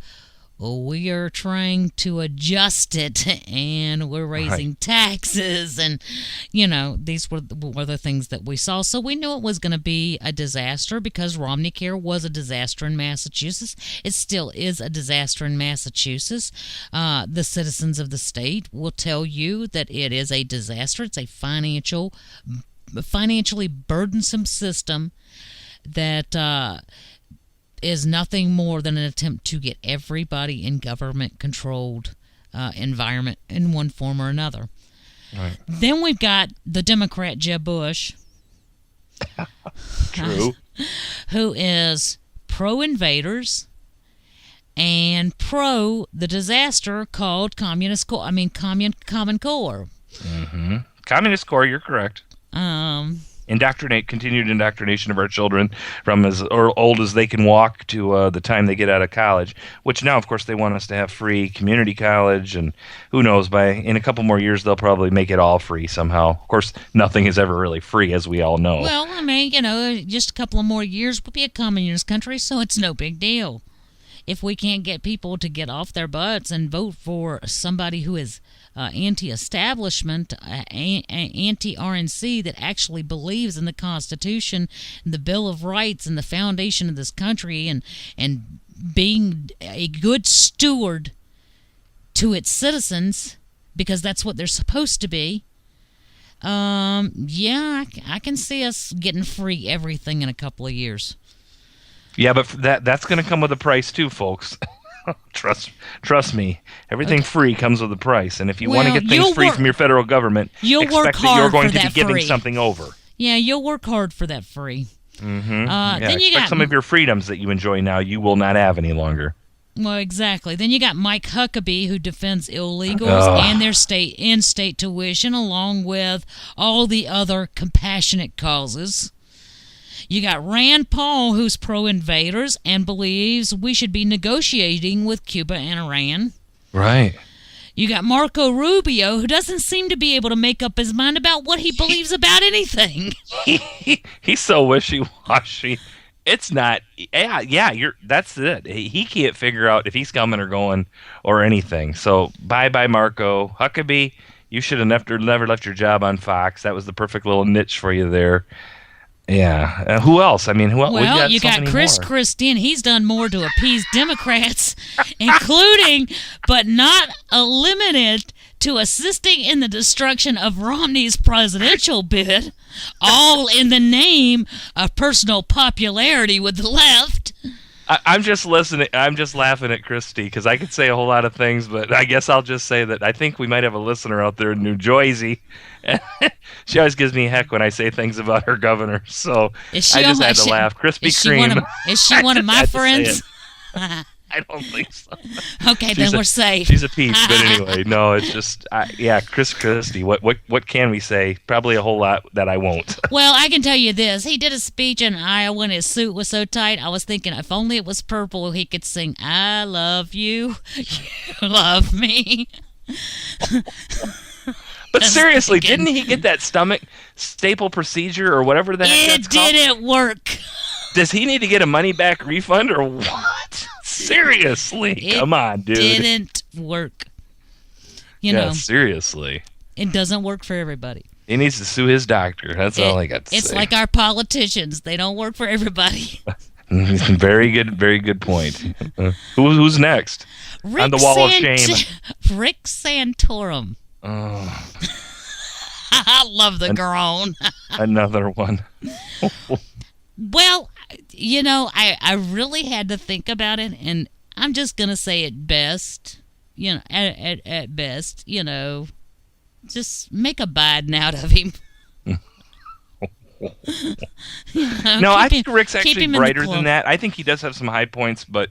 [SPEAKER 15] we are trying to adjust it, and we're raising taxes, and, you know, these were the things that we saw. So we knew it was going to be a disaster because Romney Care was a disaster in Massachusetts. It still is a disaster in Massachusetts. The citizens of the state will tell you that it is a disaster. It's a financially burdensome system that is nothing more than an attempt to get everybody in government-controlled environment in one form or another. Right. Then we've got the Democrat Jeb Bush.
[SPEAKER 16] True.
[SPEAKER 15] Who is pro-invaders and pro the disaster called Common Core.
[SPEAKER 16] Mm-hmm. Communist Core, you're correct. Continued indoctrination of our children from as old as they can walk to the time they get out of college, which now, of course, they want us to have free community college, and who knows, in a couple more years, they'll probably make it all free somehow. Of course, nothing is ever really free, as we all know.
[SPEAKER 15] Well, I mean, you know, just a couple of more years, we'll be a communist country, so it's no big deal. If we can't get people to get off their butts and vote for somebody who is anti-establishment, anti-RNC, that actually believes in the Constitution, the Bill of Rights, and the foundation of this country, and being a good steward to its citizens, because that's what they're supposed to be. Yeah, I can see us getting free everything in a couple of years.
[SPEAKER 16] Yeah, but that's going to come with a price too, folks. Trust me. Everything free comes with a price, and if you want to get things
[SPEAKER 15] you'll
[SPEAKER 16] free
[SPEAKER 15] work-
[SPEAKER 16] from your federal government,
[SPEAKER 15] you'll work
[SPEAKER 16] expect that you're
[SPEAKER 15] hard
[SPEAKER 16] going
[SPEAKER 15] for
[SPEAKER 16] to be
[SPEAKER 15] that
[SPEAKER 16] giving
[SPEAKER 15] free.
[SPEAKER 16] something over.
[SPEAKER 15] Yeah, you'll work hard for that free.
[SPEAKER 16] Mm-hmm.
[SPEAKER 15] Then you
[SPEAKER 16] expect
[SPEAKER 15] got
[SPEAKER 16] some of your freedoms that you enjoy now you will not have any longer.
[SPEAKER 15] Well, exactly. Then you got Mike Huckabee, who defends illegals and their in-state tuition, along with all the other compassionate causes. You got Rand Paul, who's pro-invaders and believes we should be negotiating with Cuba and Iran.
[SPEAKER 16] Right.
[SPEAKER 15] You got Marco Rubio, who doesn't seem to be able to make up his mind about what he believes about anything.
[SPEAKER 16] He's so wishy-washy. It's not. Yeah. That's it. He can't figure out if he's coming or going or anything. So bye, Marco Huckabee. You should have never left your job on Fox. That was the perfect little niche for you there. Yeah. Who else? I mean, who else?
[SPEAKER 15] Well, you got Chris Christie. He's done more to appease Democrats, including, but not limited to assisting in the destruction of Romney's presidential bid, all in the name of personal popularity with the left.
[SPEAKER 16] I'm just listening. I'm just laughing at Christie because I could say a whole lot of things, but I guess I'll just say that I think we might have a listener out there in New Jersey. She always gives me heck when I say things about her governor, so I just had to laugh. Krispy Kreme.
[SPEAKER 15] Is she one of my friends?
[SPEAKER 16] I don't think so.
[SPEAKER 15] Okay, then we're safe.
[SPEAKER 16] She's a peach, but anyway, no, it's just, Chris Christie. What can we say? Probably a whole lot that I won't.
[SPEAKER 15] Well, I can tell you this. He did a speech in Iowa and his suit was so tight, I was thinking if only it was purple, he could sing, I love you, you love me.
[SPEAKER 16] But seriously, didn't he get that stomach staple procedure or whatever the heck that's called?
[SPEAKER 15] It didn't work.
[SPEAKER 16] Does he need to get a money-back refund or what? Seriously, come on, dude.
[SPEAKER 15] It didn't work. You know,
[SPEAKER 16] seriously.
[SPEAKER 15] It doesn't work for everybody.
[SPEAKER 16] He needs to sue his doctor. That's all I got to say.
[SPEAKER 15] It's like our politicians. They don't work for everybody.
[SPEAKER 16] Very good point. Who's next? On the wall of shame.
[SPEAKER 15] Rick Santorum.
[SPEAKER 16] Oh.
[SPEAKER 15] I love the groan.
[SPEAKER 16] Another one.
[SPEAKER 15] Well, you know, I really had to think about it, and I'm just going to say at best, you know, at best, you know, just make a Biden out of him.
[SPEAKER 16] No, I think Rick's actually brighter than that. I think he does have some high points, but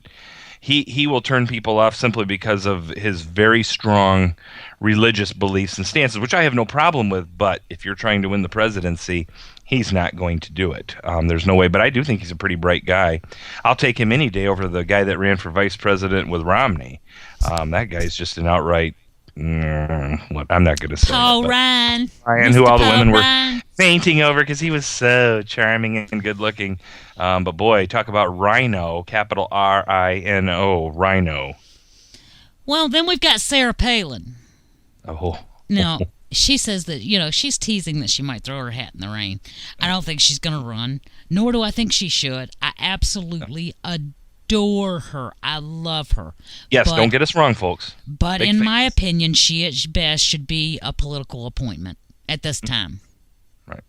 [SPEAKER 16] he will turn people off simply because of his very strong religious beliefs and stances, which I have no problem with. But if you're trying to win the presidency, he's not going to do it. There's no way. But I do think he's a pretty bright guy. I'll take him any day over the guy that ran for vice president with Romney. That guy's just an outright. I'm not going to say.
[SPEAKER 15] Paul Ryan,
[SPEAKER 16] who all the women
[SPEAKER 15] Ryan.
[SPEAKER 16] were fainting over because he was so charming and good looking. But boy, talk about Rhino, capital R-I-N-O, Rhino.
[SPEAKER 15] Well, then we've got Sarah Palin.
[SPEAKER 16] Oh.
[SPEAKER 15] Now, she says that, you know, she's teasing that she might throw her hat in the ring. I don't think she's going to run, nor do I think she should. I absolutely adore her. I love her.
[SPEAKER 16] Yes, don't get us wrong, folks.
[SPEAKER 15] But in my opinion, she at best should be a political appointment at this time.
[SPEAKER 16] Right.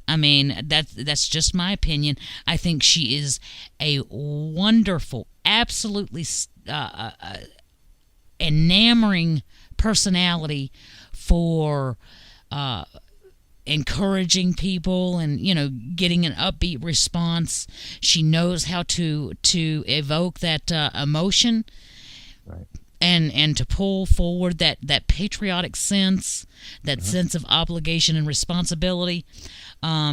[SPEAKER 15] I mean, that's just my opinion. I think she is a wonderful, absolutely enamoring personality for encouraging people and, you know, getting an upbeat response. She knows how to evoke that emotion,
[SPEAKER 16] right,
[SPEAKER 15] and to pull forward that patriotic sense, that sense of obligation and responsibility.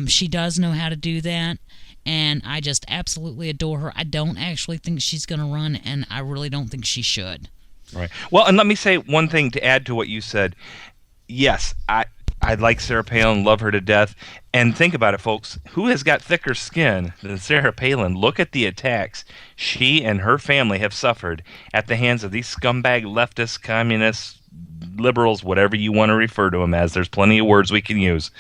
[SPEAKER 15] She does know how to do that, and I just absolutely adore her. I don't actually think she's going to run, and I really don't think she should.
[SPEAKER 16] Right. Well, and let me say one thing to add to what you said. Yes, I like Sarah Palin, love her to death. And think about it, folks. Who has got thicker skin than Sarah Palin? Look at the attacks she and her family have suffered at the hands of these scumbag leftists, communists, liberals, whatever you want to refer to them as. There's plenty of words we can use.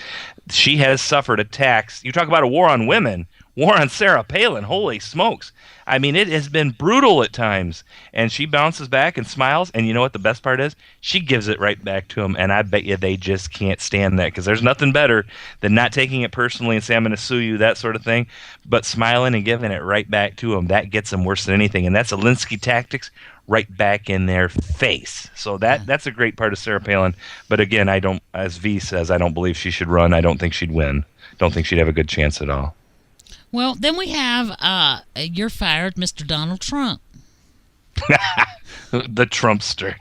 [SPEAKER 16] She has suffered attacks. You talk about a war on women. War on Sarah Palin. Holy smokes. I mean, it has been brutal at times. And she bounces back and smiles. And you know what the best part is? She gives it right back to them. And I bet you they just can't stand that, because there's nothing better than not taking it personally and saying, I'm going to sue you, that sort of thing, but smiling and giving it right back to them. That gets them worse than anything. And that's Alinsky tactics right back in their face. So that's a great part of Sarah Palin. But again, I don't, as V says, I don't believe she should run. I don't think she'd win. Don't think she'd have a good chance at all.
[SPEAKER 15] Well, then we have you're fired, Mr. Donald Trump.
[SPEAKER 16] The Trumpster.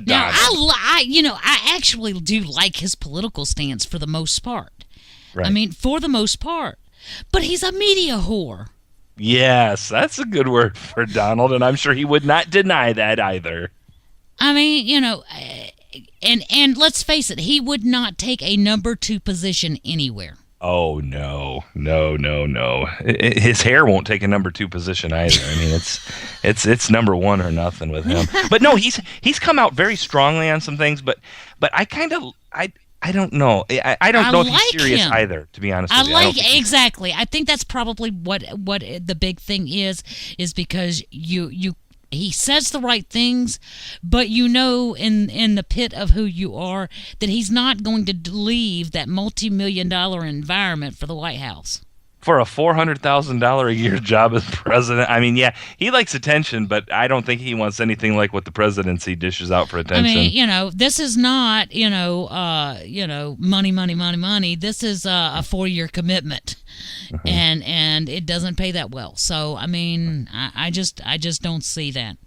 [SPEAKER 15] Now, I actually do like his political stance for the most part.
[SPEAKER 16] Right.
[SPEAKER 15] I mean, for the most part. But he's a media whore.
[SPEAKER 16] Yes, that's a good word for Donald, and I'm sure he would not deny that either.
[SPEAKER 15] I mean, and let's face it, he would not take a number 2 position anywhere.
[SPEAKER 16] Oh, no. His hair won't take a number 2 position either. I mean, it's number 1 or nothing with him. But no, he's come out very strongly on some things, but I kind of I don't know. I don't know if he's serious either, to be honest with you.
[SPEAKER 15] Exactly. I think that's probably what the big thing is because he says the right things, but in the pit of who you are that he's not going to leave that multi-million-dollar environment for the White House.
[SPEAKER 16] For a $400,000 a year job as president, I mean, yeah, he likes attention, but I don't think he wants anything like what the presidency dishes out for attention.
[SPEAKER 15] I mean, this is not, money. This is a 4-year commitment, and it doesn't pay that well. So, I mean, I just don't see that.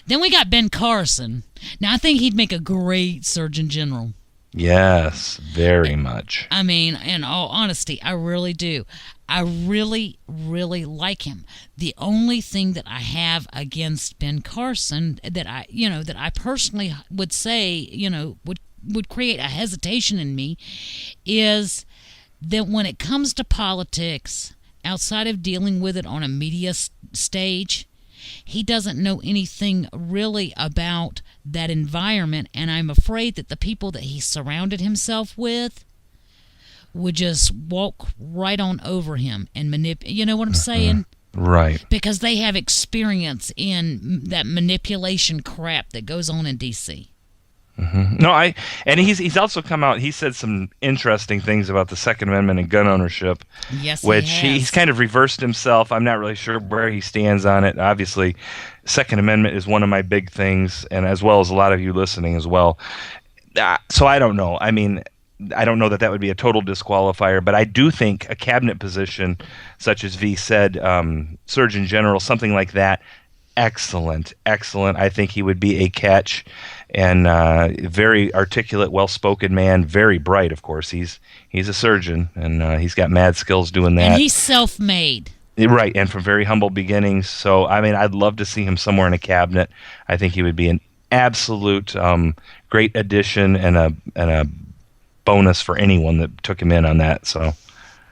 [SPEAKER 15] Then we got Ben Carson. Now, I think he'd make a great Surgeon General.
[SPEAKER 16] Yes, very much.
[SPEAKER 15] I mean, in all honesty, I really do. I really, really like him. The only thing that I have against Ben Carson that I personally would say, would create a hesitation in me is that when it comes to politics, outside of dealing with it on a media stage, he doesn't know anything really about that environment, and I'm afraid that the people that he surrounded himself with would just walk right on over him and manipulate. You know what I'm saying?
[SPEAKER 16] Right.
[SPEAKER 15] Because they have experience in that manipulation crap that goes on in D.C.
[SPEAKER 16] No, and he's also come out. He said some interesting things about the Second Amendment and gun ownership.
[SPEAKER 15] Yes,
[SPEAKER 16] which
[SPEAKER 15] he has.
[SPEAKER 16] He's kind of reversed himself. I'm not really sure where he stands on it. Obviously, Second Amendment is one of my big things, and as well as a lot of you listening as well. So I don't know. I mean, I don't know that would be a total disqualifier, but I do think a cabinet position, such as V said, Surgeon General, something like that, excellent. I think he would be a catch, and very articulate, well-spoken man, very bright. Of course, he's a surgeon, and he's got mad skills doing that.
[SPEAKER 15] And he's self-made.
[SPEAKER 16] Right, and from very humble beginnings. So, I mean, I'd love to see him somewhere in a cabinet. I think he would be an absolute great addition and a bonus for anyone that took him in on that. So,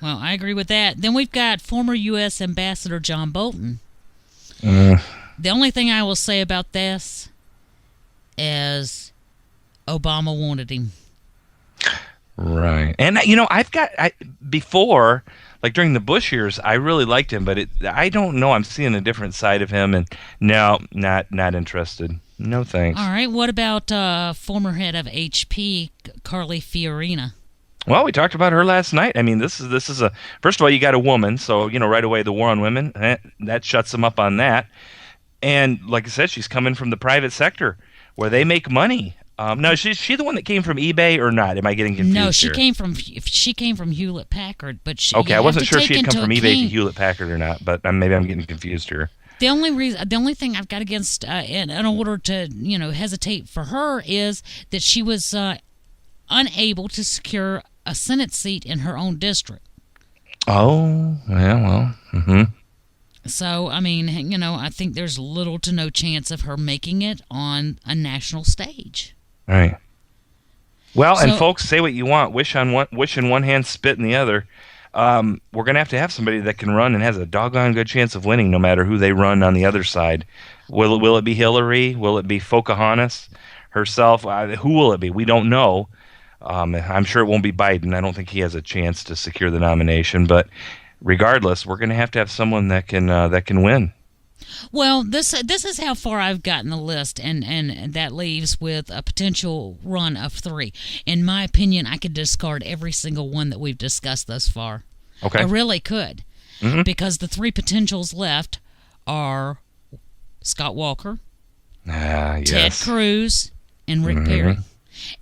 [SPEAKER 15] well, I agree with that. Then we've got former U.S. Ambassador John Bolton. The only thing I will say about this is Obama wanted him.
[SPEAKER 16] Right. And, before, like during the Bush years, I really liked him, but I don't know. I'm seeing a different side of him, and no, not interested. No thanks.
[SPEAKER 15] All right. What about former head of HP, Carly Fiorina?
[SPEAKER 16] Well, we talked about her last night. I mean, this is a first of all, you got a woman, so right away the war on women that shuts them up on that. And like I said, she's coming from the private sector where they make money. No, is she the one that came from eBay or not? Am I getting confused?
[SPEAKER 15] No, she
[SPEAKER 16] here?
[SPEAKER 15] came from Hewlett Packard, but
[SPEAKER 16] okay, I wasn't sure if she had come from eBay to Hewlett Packard or not, but maybe I'm getting confused here.
[SPEAKER 15] The only thing I've got against in order to hesitate for her is that she was unable to secure a Senate seat in her own district.
[SPEAKER 16] Oh, yeah, well,
[SPEAKER 15] So, I mean, I think there's little to no chance of her making it on a national stage.
[SPEAKER 16] Right. Well, and folks, say what you want. Wish in one hand, spit in the other. We're going to have somebody that can run and has a doggone good chance of winning no matter who they run on the other side. Will it be Hillary? Will it be Pocahontas herself? Who will it be? We don't know. I'm sure it won't be Biden. I don't think he has a chance to secure the nomination, but regardless, we're going to have someone that can win.
[SPEAKER 15] Well, this is how far I've gotten the list, and that leaves with a potential run of 3. In my opinion, I could discard every single one that we've discussed thus far.
[SPEAKER 16] Okay.
[SPEAKER 15] I really could, because the 3 potentials left are Scott Walker,
[SPEAKER 16] Yes.
[SPEAKER 15] Ted Cruz and Rick Perry.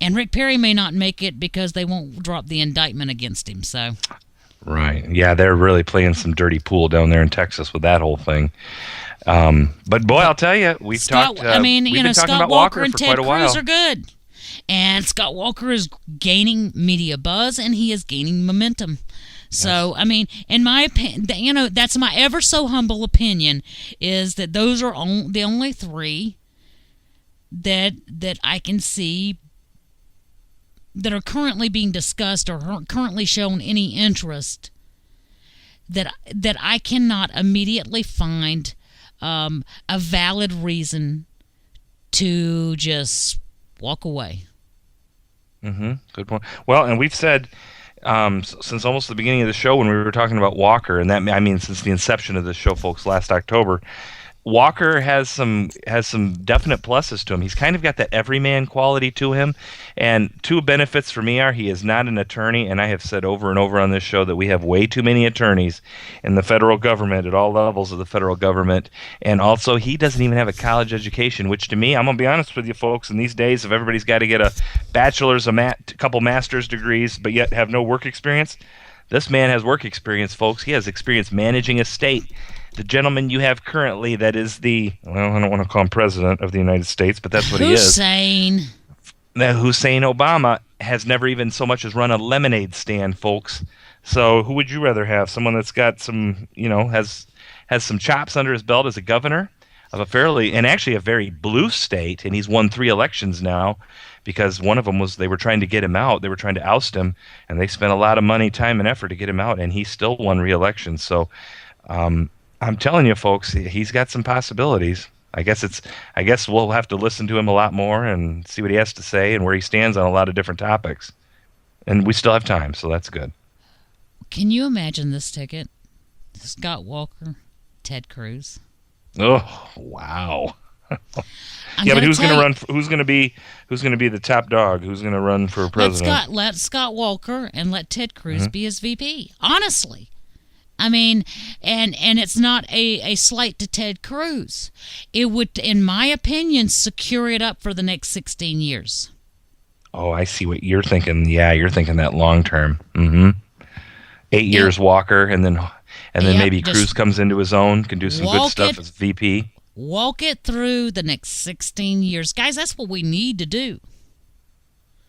[SPEAKER 15] And Rick Perry may not make it because they won't drop the indictment against him. So,
[SPEAKER 16] right, yeah, they're really playing some dirty pool down there in Texas with that whole thing. But boy, I'll tell you, we've talked. We've been talking
[SPEAKER 15] Scott
[SPEAKER 16] about
[SPEAKER 15] Walker
[SPEAKER 16] Walker
[SPEAKER 15] and
[SPEAKER 16] for
[SPEAKER 15] Ted
[SPEAKER 16] quite a while.
[SPEAKER 15] Cruz are good, and Scott Walker is gaining media buzz, and he is gaining momentum. So, I mean, in my opinion, that's my ever so humble opinion, is that those are the only three that I can see that are currently being discussed or currently shown any interest that I cannot immediately find a valid reason to just walk away.
[SPEAKER 16] Good point. Well, and we've said since almost the beginning of the show when we were talking about Walker, and that, I mean, since the inception of the show, folks, last October, Walker has some definite pluses to him. He's kind of got that everyman quality to him, and two benefits for me are he is not an attorney, and I have said over and over on this show that we have way too many attorneys in the federal government at all levels of the federal government, and also he doesn't even have a college education, which to me, I'm going to be honest with you folks, in these days if everybody's got to get a bachelor's, a couple master's degrees, but yet have no work experience, this man has work experience, folks. He has experience managing a state. The gentleman you have currently that is I don't want to call him president of the United States, but that's what he is.
[SPEAKER 15] Hussein
[SPEAKER 16] Obama has never even so much as run a lemonade stand, folks. So who would you rather have? Someone that's got some, has some chops under his belt as a governor of a very blue state, and he's won 3 elections now because one of them was they were trying to get him out. They were trying to oust him, and they spent a lot of money, time, and effort to get him out, and he still won re-election. So, I'm telling you, folks, he's got some possibilities. I guess we'll have to listen to him a lot more and see what he has to say and where he stands on a lot of different topics. And we still have time, so that's good.
[SPEAKER 15] Can you imagine this ticket? Scott Walker, Ted Cruz.
[SPEAKER 16] Oh, wow. Yeah, but who's going to run? Who's going to be the top dog? Who's going to run for president?
[SPEAKER 15] Let Scott Walker and let Ted Cruz be his VP. Honestly. I mean, and it's not a slight to Ted Cruz. It would, in my opinion, secure it up for the next 16 years.
[SPEAKER 16] Oh, I see what you're thinking. Yeah, you're thinking that long term. 8 years Walker, and then maybe Cruz comes into his own, can do some good stuff as VP.
[SPEAKER 15] Walk it through the next 16 years. Guys, that's what we need to do.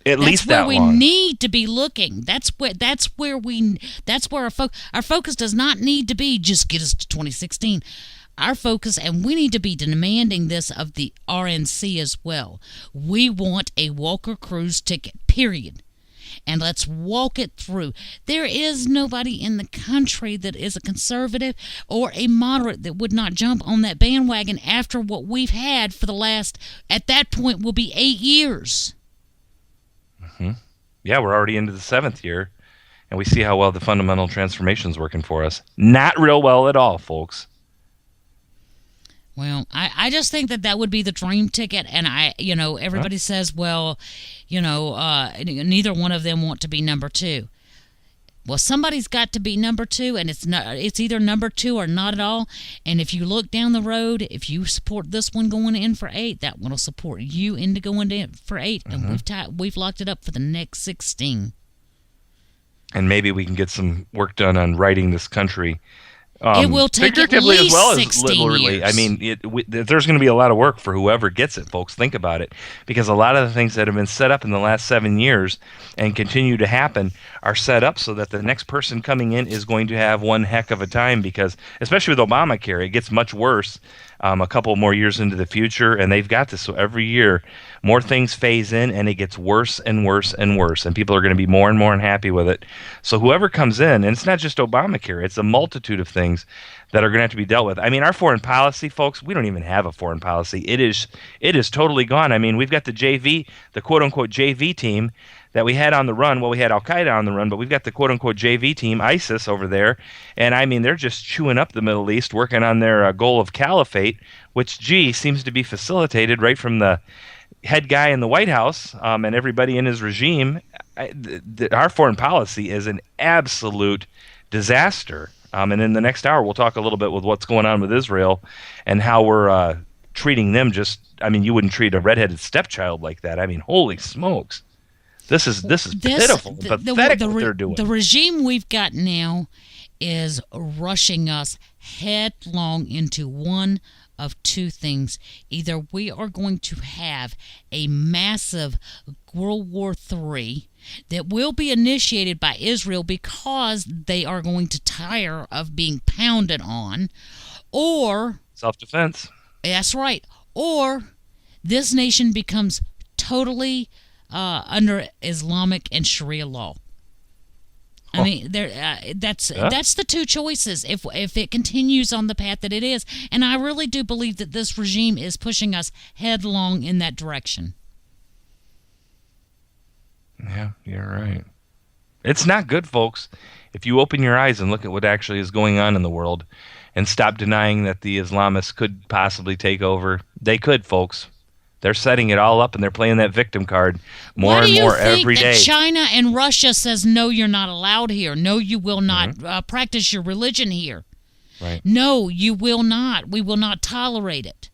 [SPEAKER 16] At least that long.
[SPEAKER 15] That's where we need to be looking. That's where our focus does not need to be just get us to 2016. Our focus, and we need to be demanding this of the RNC as well. We want a Walker Cruz ticket, period. And let's walk it through. There is nobody in the country that is a conservative or a moderate that would not jump on that bandwagon after what we've had for the last, at that point, will be 8 years.
[SPEAKER 16] Yeah, we're already into the 7th year, and we see how well the fundamental transformation is working for us. Not real well at all, folks.
[SPEAKER 15] Well, I just think that would be the dream ticket, and everybody says, well, neither one of them want to be number 2. Well, somebody's got to be number 2, and it's either number 2 or not at all. And if you look down the road, if you support this one going in for 8, that one will support you into going in for 8, and we've locked it up for the next 16.
[SPEAKER 16] And maybe we can get some work done on righting this country.
[SPEAKER 15] It will take at least
[SPEAKER 16] as well
[SPEAKER 15] 16
[SPEAKER 16] as
[SPEAKER 15] years.
[SPEAKER 16] I mean, there's going to be a lot of work for whoever gets it, folks. Think about it. Because a lot of the things that have been set up in the last 7 years and continue to happen are set up so that the next person coming in is going to have one heck of a time because, especially with Obamacare, it gets much worse a couple more years into the future, and they've got this. So every year, more things phase in, and it gets worse and worse and worse, and people are going to be more and more unhappy with it. So whoever comes in, and it's not just Obamacare, it's a multitude of things that are going to have to be dealt with. I mean, our foreign policy, folks, we don't even have a foreign policy. It is totally gone. I mean, we've got the JV, the quote-unquote JV team that we had on the run. Well, we had Al-Qaeda on the run, but we've got the quote-unquote JV team, ISIS, over there. And, I mean, they're just chewing up the Middle East, working on their goal of caliphate, which, seems to be facilitated right from the head guy in the White House and everybody in his regime. Our foreign policy is an absolute disaster. And in the next hour, we'll talk a little bit with what's going on with Israel and how we're treating them you wouldn't treat a redheaded stepchild like that. I mean, holy smokes. This is pitiful, pathetic what they're doing.
[SPEAKER 15] The regime we've got now is rushing us headlong into one of two things. Either we are going to have a massive World War III that will be initiated by Israel because they are going to tire of being pounded on, or
[SPEAKER 16] self-defense.
[SPEAKER 15] That's right. Or this nation becomes totally under Islamic and Sharia law. I mean, that's the two choices if it continues on the path that it is. And I really do believe that this regime is pushing us headlong in that direction.
[SPEAKER 16] Yeah, you're right. It's not good, folks. If you open your eyes and look at what actually is going on in the world and stop denying that the Islamists could possibly take over, they could, folks. They're setting it all up and they're playing that victim card more and more every day.
[SPEAKER 15] Why do you think that China and Russia says, no, you're not allowed here. No, you will not practice your religion here.
[SPEAKER 16] Right.
[SPEAKER 15] No, you will not. We will not tolerate it.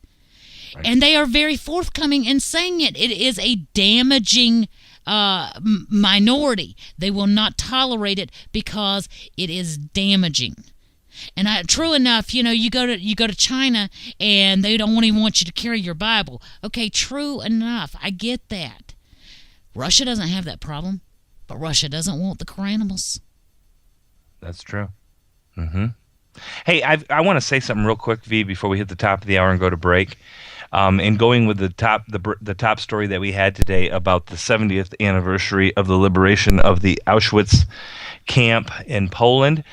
[SPEAKER 15] Right. And they are very forthcoming in saying it. It is a damaging minority. They will not tolerate it because it is damaging. And true enough, you go to China and they don't even want you to carry your Bible. Okay, true enough, I get that. Russia doesn't have that problem, but Russia doesn't want the animals.
[SPEAKER 16] That's true. Mm-hmm. Hey, I want to say something real quick, V, before we hit the top of the hour and go to break. And going with the top story that we had today about the 70th anniversary of the liberation of the Auschwitz camp in Poland.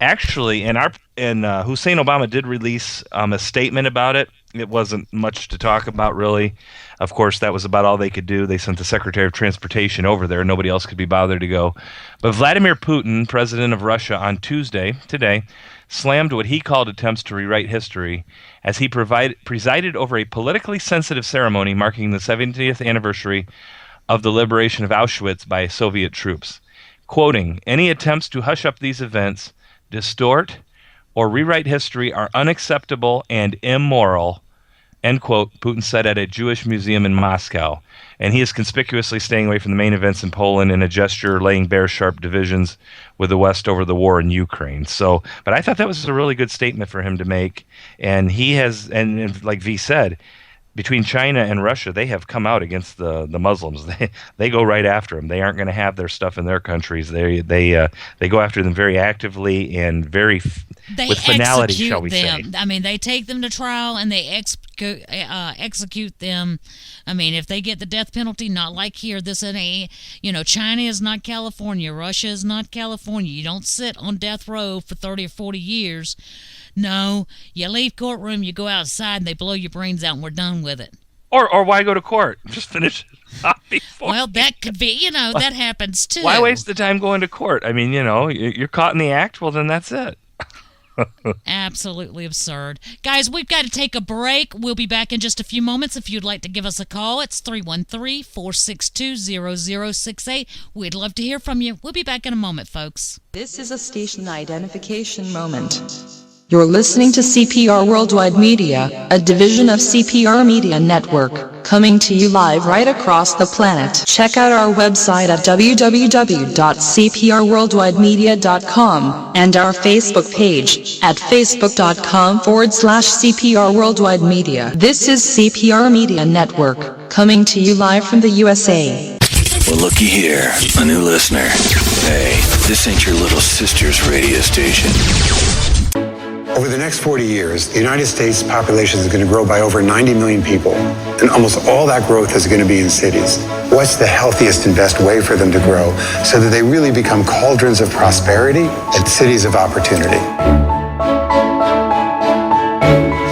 [SPEAKER 16] Actually, Hussein Obama did release a statement about it. It wasn't much to talk about, really. Of course, that was about all they could do. They sent the Secretary of Transportation over there. Nobody else could be bothered to go. But Vladimir Putin, president of Russia, on Tuesday, today, slammed what he called attempts to rewrite history as he presided over a politically sensitive ceremony marking the 70th anniversary of the liberation of Auschwitz by Soviet troops. Quoting, "Any attempts to hush up these events, distort, or rewrite history are unacceptable and immoral," end quote, Putin said at a Jewish museum in Moscow. And he is conspicuously staying away from the main events in Poland in a gesture laying bare sharp divisions with the West over the war in Ukraine. So, but I thought that was a really good statement for him to make. And he has, and like V said, between China and Russia, they have come out against the Muslims. They go right after them. They aren't going to have their stuff in their countries. They go after them very actively and with finality, shall we say.
[SPEAKER 15] I mean, they take them to trial and they execute them. I mean, if they get the death penalty, not like here. China is not California. Russia is not California. You don't sit on death row for 30 or 40 years. No, you leave courtroom, you go outside, and they blow your brains out, and we're done with it.
[SPEAKER 16] Or why go to court? Just finish it off before.
[SPEAKER 15] Well, that could be, that happens too.
[SPEAKER 16] Why waste the time going to court? I mean, you're caught in the act, well, then that's it.
[SPEAKER 15] Absolutely absurd. Guys, we've got to take a break. We'll be back in just a few moments. If you'd like to give us a call, it's 313-462-0068. We'd love to hear from you. We'll be back in a moment, folks.
[SPEAKER 1] This is a station identification moment. You're listening to CPR Worldwide Media, a division of CPR Media Network, coming to you live right across the planet. Check out our website at www.cprworldwidemedia.com and our Facebook page at facebook.com/CPR Worldwide Media. This is CPR Media Network, coming to you live from the USA.
[SPEAKER 2] Well, looky here, a new listener. Hey, this ain't your little sister's radio station.
[SPEAKER 17] Over the next 40 years, the United States population is going to grow by over 90 million people, and almost all that growth is going to be in cities. What's the healthiest and best way for them to grow so that they really become cauldrons of prosperity and cities of opportunity?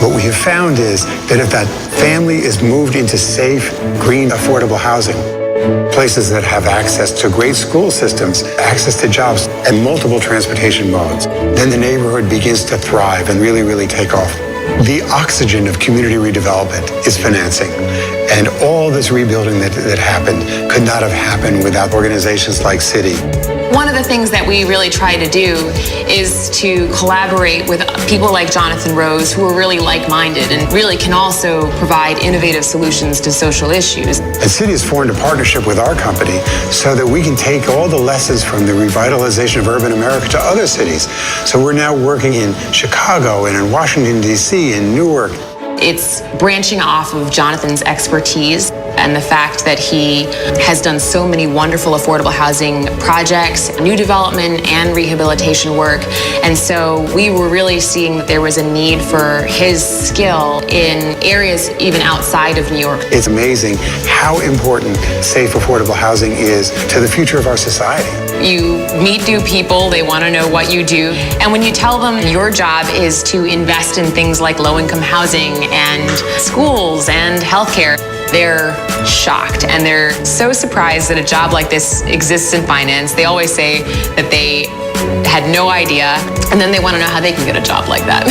[SPEAKER 17] What we have found is that if that family is moved into safe, green, affordable housing, places that have access to great school systems, access to jobs, and multiple transportation modes, then the neighborhood begins to thrive and really, really take off. The oxygen of community redevelopment is financing. And all this rebuilding that happened could not have happened without organizations like Citi.
[SPEAKER 18] One of the things that we really try to do is to collaborate with people like Jonathan Rose, who are really like-minded and really can also provide innovative solutions to social issues.
[SPEAKER 17] The city has formed a partnership with our company so that we can take all the lessons from the revitalization of urban America to other cities. So we're now working in Chicago and in Washington, D.C., and Newark.
[SPEAKER 18] It's branching off of Jonathan's expertise and the fact that he has done so many wonderful affordable housing projects, new development and rehabilitation work. And so we were really seeing that there was a need for his skill in areas even outside of New York.
[SPEAKER 17] It's amazing how important safe, affordable housing is to the future of our society.
[SPEAKER 18] You meet new people, they want to know what you do. And when you tell them your job is to invest in things like low-income housing and schools and healthcare, they're shocked and they're so surprised that a job like this exists in finance. They always say that they had no idea, and then they want to know how they can get a job like that.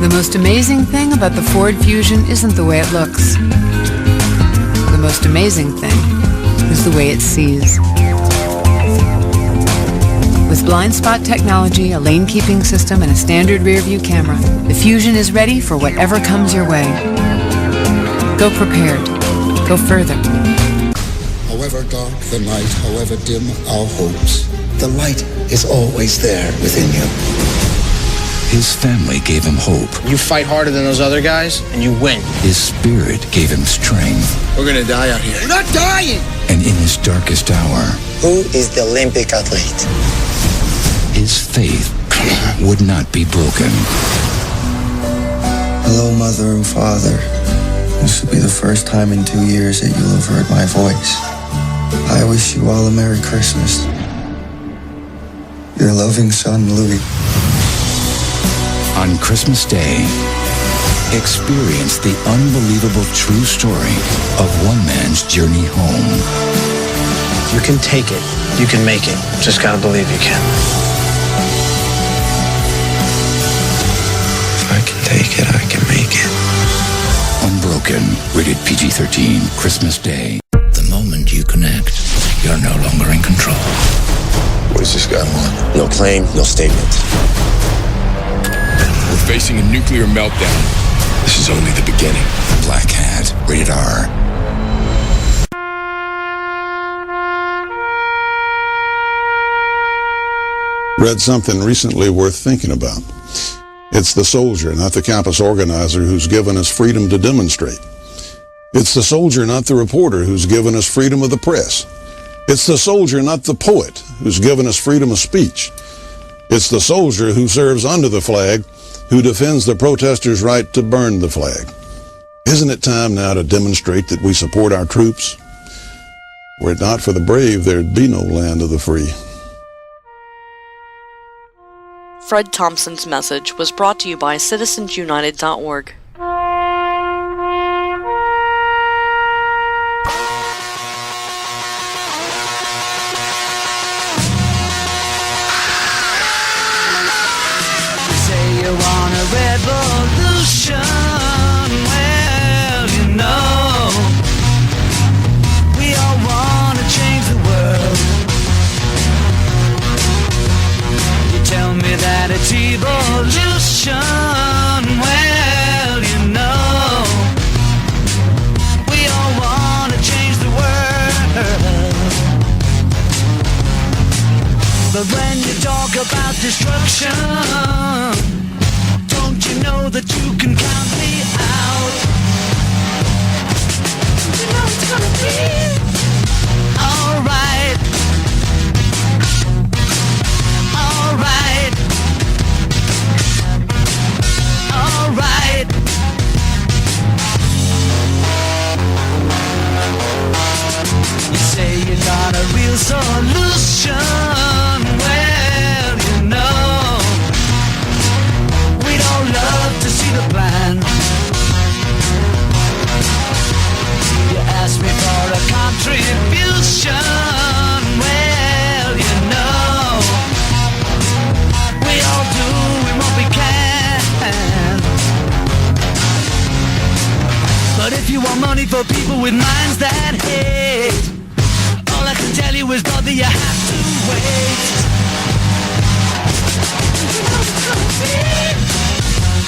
[SPEAKER 6] The most amazing thing about the Ford Fusion isn't the way it looks. The most amazing thing is the way it sees. With blind spot technology, a lane keeping system, and a standard rear view camera, the Fusion is ready for whatever comes your way. Go prepared. Go further.
[SPEAKER 7] However dark the night, however dim our hopes, the light is always there within you.
[SPEAKER 2] His family gave him hope.
[SPEAKER 8] You fight harder than those other guys, and you win.
[SPEAKER 2] His spirit gave him strength.
[SPEAKER 8] We're gonna die out here.
[SPEAKER 7] We're not dying!
[SPEAKER 2] And in his darkest hour,
[SPEAKER 9] Who is the Olympic athlete?
[SPEAKER 2] his faith would not be broken.
[SPEAKER 9] Hello, Mother and Father. This will be the first time in 2 years that you'll have heard my voice. I wish you all a Merry Christmas. Your loving son, Louis.
[SPEAKER 2] On Christmas Day, experience the unbelievable true story of one man's journey home.
[SPEAKER 8] You can take it. You can make it. Just gotta believe you can.
[SPEAKER 9] If I can take it, I can make it.
[SPEAKER 2] Unbroken, rated PG-13, Christmas Day. The moment you connect, you're no longer in control.
[SPEAKER 9] What does this guy want? No claim, no statement.
[SPEAKER 10] We're facing a nuclear meltdown. This is only the beginning.
[SPEAKER 2] Black Hat, rated R.
[SPEAKER 11] Read something recently worth thinking about. It's the soldier, not the campus organizer, who's given us freedom to demonstrate. It's the soldier, not the reporter, who's given us freedom of the press. It's the soldier, not the poet, who's given us freedom of speech. It's the soldier who serves under the flag, who defends the protesters' right to burn the flag. Isn't it time now to demonstrate that we support our troops? Were it not for the brave, there'd be no land of the free.
[SPEAKER 12] Fred Thompson's message was brought to you by citizensunited.org.
[SPEAKER 13] Say you want a revolution, well, you know, we all want to change the world. You tell me that it's evolution, well, you know, we all want to change the world. But when you talk about destruction, don't you know that you can count me out? You know it's gonna be alright. Alright. Alright. You say you got a real solution. Well, you know, But if you want money for people with minds that hate, all I can tell you is, brother, you have to wait.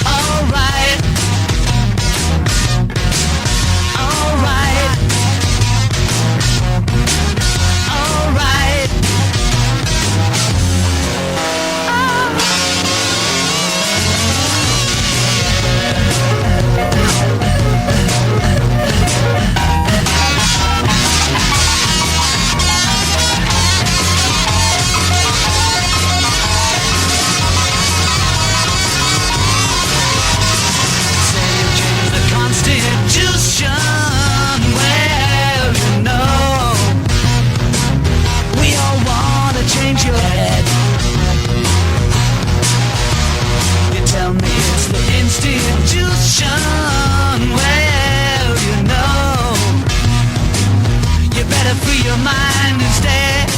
[SPEAKER 13] Alright. Alright. Alright. Constitution, well, you know, we all want to change your head. You tell me it's the institution, well, you know, you better free your mind instead.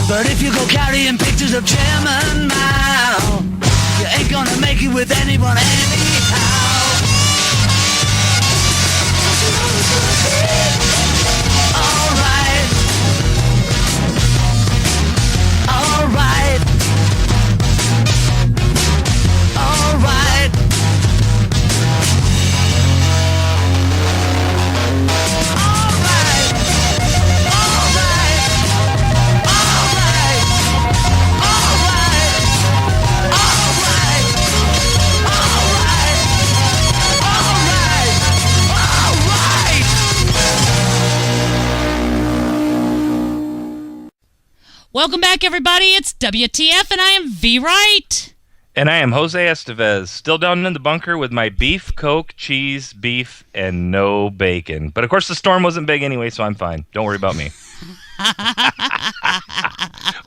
[SPEAKER 13] But if you go carrying pictures of Chairman Mao, you ain't gonna make it with anyone anyhow. Alright. Alright. Alright.
[SPEAKER 15] Welcome back, everybody. It's WTF, and I am V. Wright.
[SPEAKER 16] And I am Jose Estevez, still down in the bunker with my beef, Coke, cheese, beef, and no bacon. But, of course, the storm wasn't big anyway, so I'm fine. Don't worry about me.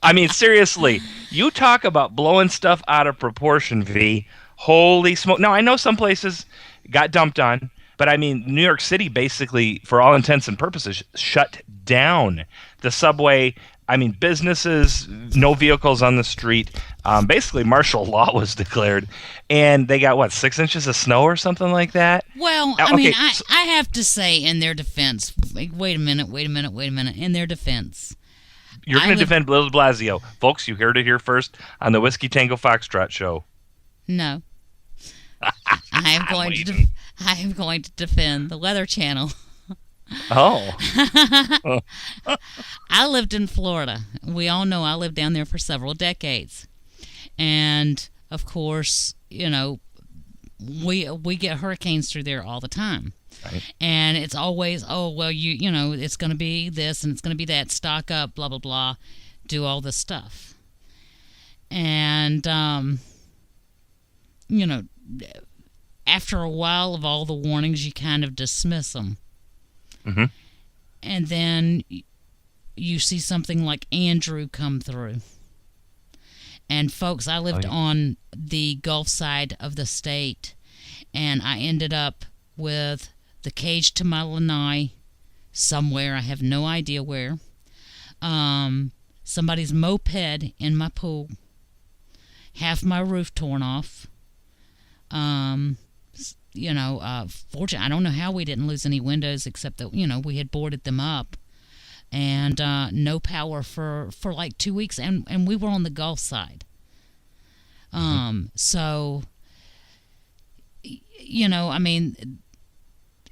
[SPEAKER 16] I mean, seriously, you talk about blowing stuff out of proportion, V. Holy smoke. Now, I know some places got dumped on, but, I mean, New York City basically, for all intents and purposes, shut down. The subway... I mean, businesses, no vehicles on the street. Basically, martial law was declared. And they got, 6 inches of snow or something like that?
[SPEAKER 15] Well, I mean, I have to say in their defense, wait a minute. In their defense.
[SPEAKER 16] You're going to defend Bill de Blasio. Folks, you heard it here first on the Whiskey Tango Foxtrot show.
[SPEAKER 15] No. I am going to defend the Weather Channel.
[SPEAKER 16] Oh.
[SPEAKER 15] I lived in Florida. We all know I lived down there for several decades. And, of course, you know, we get hurricanes through there all the time. Right. And it's always, you know, it's going to be this and it's going to be that, stock up, blah, blah, blah, do all this stuff. And, you know, after a while of all the warnings, you kind of dismiss them. Mm-hmm. And then you see something like Andrew come through. And folks, I lived on the Gulf side of the state, and I ended up with the cage to my lanai somewhere. I have no idea where. Somebody's moped in my pool. Half my roof torn off. You know, fortunately, I don't know how we didn't lose any windows, except that, you know, we had boarded them up. And no power for like 2 weeks, and we were on the Gulf side. So, you know, I mean,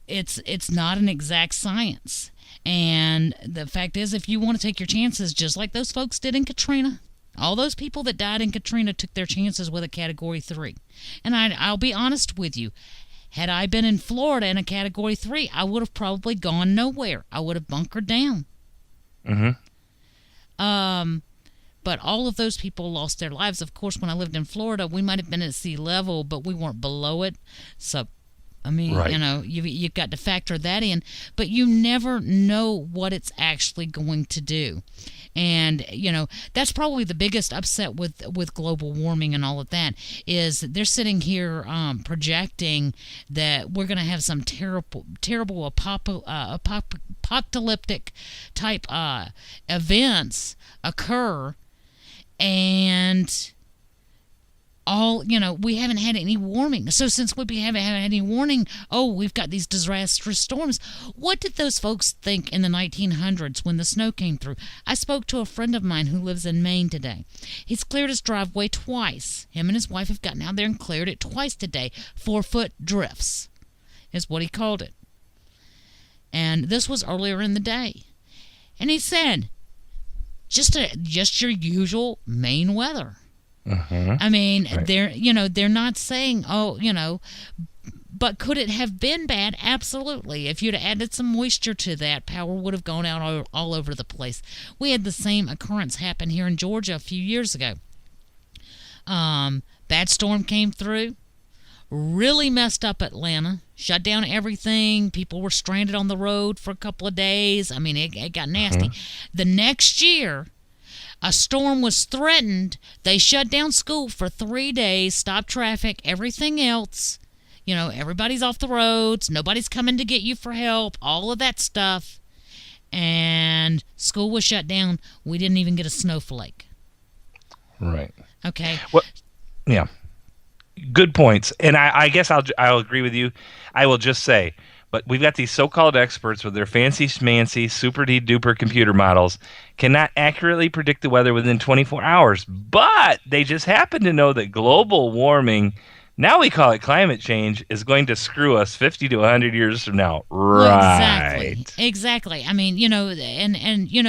[SPEAKER 15] it's not an exact science. And the fact is, if you want to take your chances, just like those folks did in Katrina, all those people that died in Katrina took their chances with a Category 3. And I'll be honest with you. Had I been in Florida in a Category 3, I would have probably gone nowhere. I would have bunkered down. Mm-hmm. But all of those people lost their lives. Of course, when I lived in Florida, we might have been at sea level, but we weren't below it. So, I mean, right. You know, you've got to factor that in. But you never know what it's actually going to do. And, you know, that's probably the biggest upset with global warming and all of that, is they're sitting here projecting that we're going to have some terrible apocalyptic type events occur, and we haven't had any warming. So since we haven't had any warning, we've got these disastrous storms. What did those folks think in the 1900s when the snow came through? I spoke to a friend of mine who lives in Maine today. He's cleared his driveway twice. Him and his wife have gotten out there and cleared it twice today. 4-foot drifts is what he called it. And this was earlier in the day. And he said, just your usual Maine weather. I mean, right. They're not saying, but could it have been bad? Absolutely. If you'd added some moisture to that, power would have gone out all over the place. We had the same occurrence happen here in Georgia a few years ago. Bad storm came through, really messed up Atlanta, shut down everything. People were stranded on the road for a couple of days. I mean, it got nasty. The next year, a storm was threatened. They shut down school for 3 days, stopped traffic, everything else. Everybody's off the roads. Nobody's coming to get you for help, all of that stuff. And school was shut down. We didn't even get a snowflake.
[SPEAKER 16] Right.
[SPEAKER 15] Okay.
[SPEAKER 16] Well, yeah. Good points. And I guess I'll agree with you. I will just say, but we've got these so-called experts with their fancy schmancy, super-duper computer models cannot accurately predict the weather within 24 hours. But they just happen to know that global warming, now we call it climate change, is going to screw us 50 to 100 years from now. Right.
[SPEAKER 15] Exactly. I mean,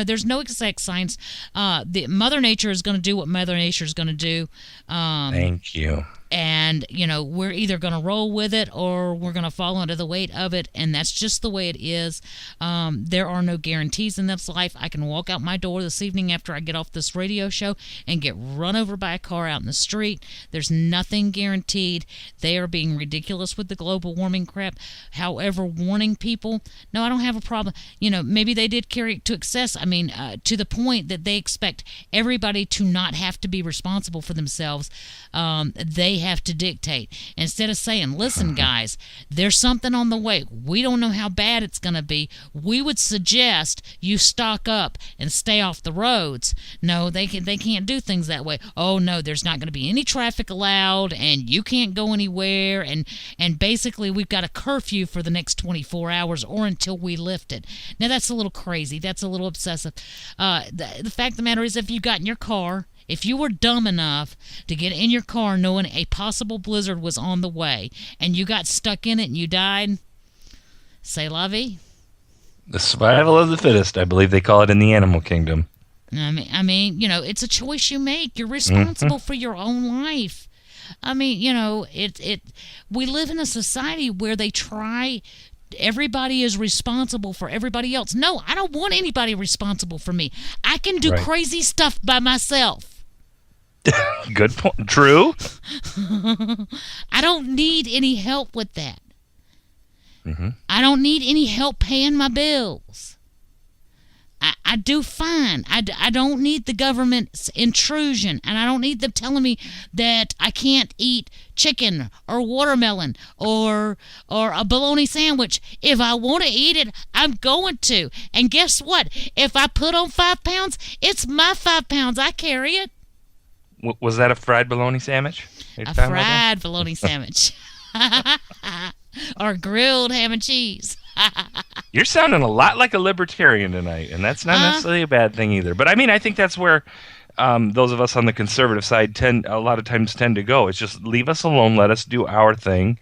[SPEAKER 15] there's no exact science. The Mother Nature is going to do what Mother Nature is going to do.
[SPEAKER 16] Thank you.
[SPEAKER 15] And, we're either going to roll with it or we're going to fall under the weight of it, and that's just the way it is. There are no guarantees in this life. I can walk out my door this evening after I get off this radio show and get run over by a car out in the street. There's nothing guaranteed. They are being ridiculous with the global warming crap. However, warning people, no, I don't have a problem. Maybe they did carry it to excess. I mean, to the point that they expect everybody to not have to be responsible for themselves. They have to dictate instead of saying, listen guys, there's something on the way, we don't know how bad it's going to be, we would suggest you stock up and stay off the roads. No, they can't do things that way. Oh no, there's not going to be any traffic allowed and you can't go anywhere, and basically we've got a curfew for the next 24 hours or until we lift it. Now that's a little crazy, that's a little obsessive. The fact of the matter is, if you got in your car, if you were dumb enough to get in your car knowing a possible blizzard was on the way and you got stuck in it and you died, c'est la vie.
[SPEAKER 16] The survival of the fittest, I believe they call it in the animal kingdom.
[SPEAKER 15] I mean, it's a choice you make. You're responsible for your own life. I mean, we live in a society where they try. Everybody is responsible for everybody else. No, I don't want anybody responsible for me. I can do crazy stuff by myself.
[SPEAKER 16] Good point. True.
[SPEAKER 15] I don't need any help with that. I don't need any help paying my bills. I do fine. I don't need the government's intrusion, and I don't need them telling me that I can't eat chicken or watermelon or a bologna sandwich. If I want to eat it, I'm going to. And guess what? If I put on 5 pounds, it's my 5 pounds. I carry it.
[SPEAKER 16] Was that a fried bologna sandwich?
[SPEAKER 15] A fried bologna sandwich. Or grilled ham and cheese.
[SPEAKER 16] You're sounding a lot like a libertarian tonight, and that's not necessarily a bad thing either. But I mean, I think that's where those of us on the conservative side a lot of times tend to go. It's just leave us alone, let us do our thing,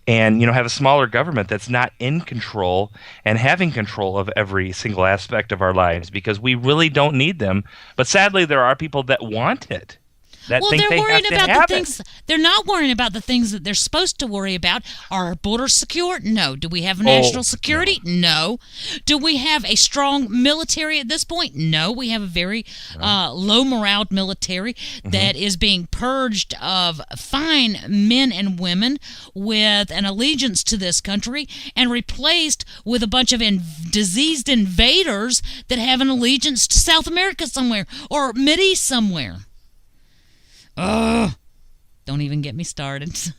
[SPEAKER 16] and have a smaller government that's not in control and having control of every single aspect of our lives, because we really don't need them. But sadly, there are people that want it. They're worrying about the things.
[SPEAKER 15] They're not worrying about the things that they're supposed to worry about. Are our borders secure? No. Do we have national security? No. Do we have a strong military at this point? No. We have a very low morale military that is being purged of fine men and women with an allegiance to this country and replaced with a bunch of diseased invaders that have an allegiance to South America somewhere or Mideast somewhere. Don't even get me started.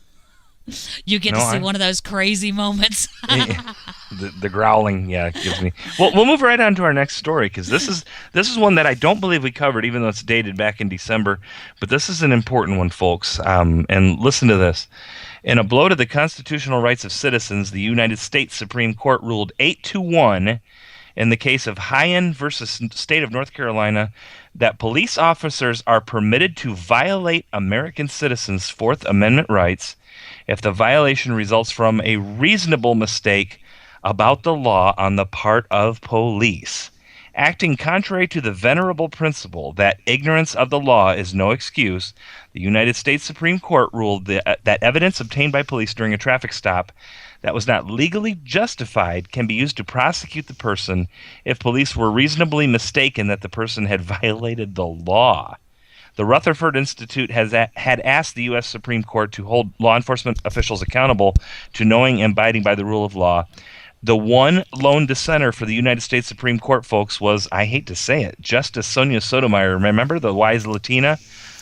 [SPEAKER 15] You get to see one of those crazy moments.
[SPEAKER 16] the growling, gives me. Well, we'll move right on to our next story, because this is one that I don't believe we covered, even though it's dated back in December. But this is an important one, folks. And listen to this. In a blow to the constitutional rights of citizens, the United States Supreme Court ruled 8-1 in the case of Hyen versus State of North Carolina that police officers are permitted to violate American citizens' Fourth Amendment rights if the violation results from a reasonable mistake about the law on the part of police. Acting contrary to the venerable principle that ignorance of the law is no excuse, the United States Supreme Court ruled that evidence obtained by police during a traffic stop that was not legally justified can be used to prosecute the person if police were reasonably mistaken that the person had violated the law. The Rutherford Institute had asked the U.S. Supreme Court to hold law enforcement officials accountable to knowing and abiding by the rule of law. The one lone dissenter for the United States Supreme Court, folks, was, I hate to say it, Justice Sonia Sotomayor. Remember, the wise Latina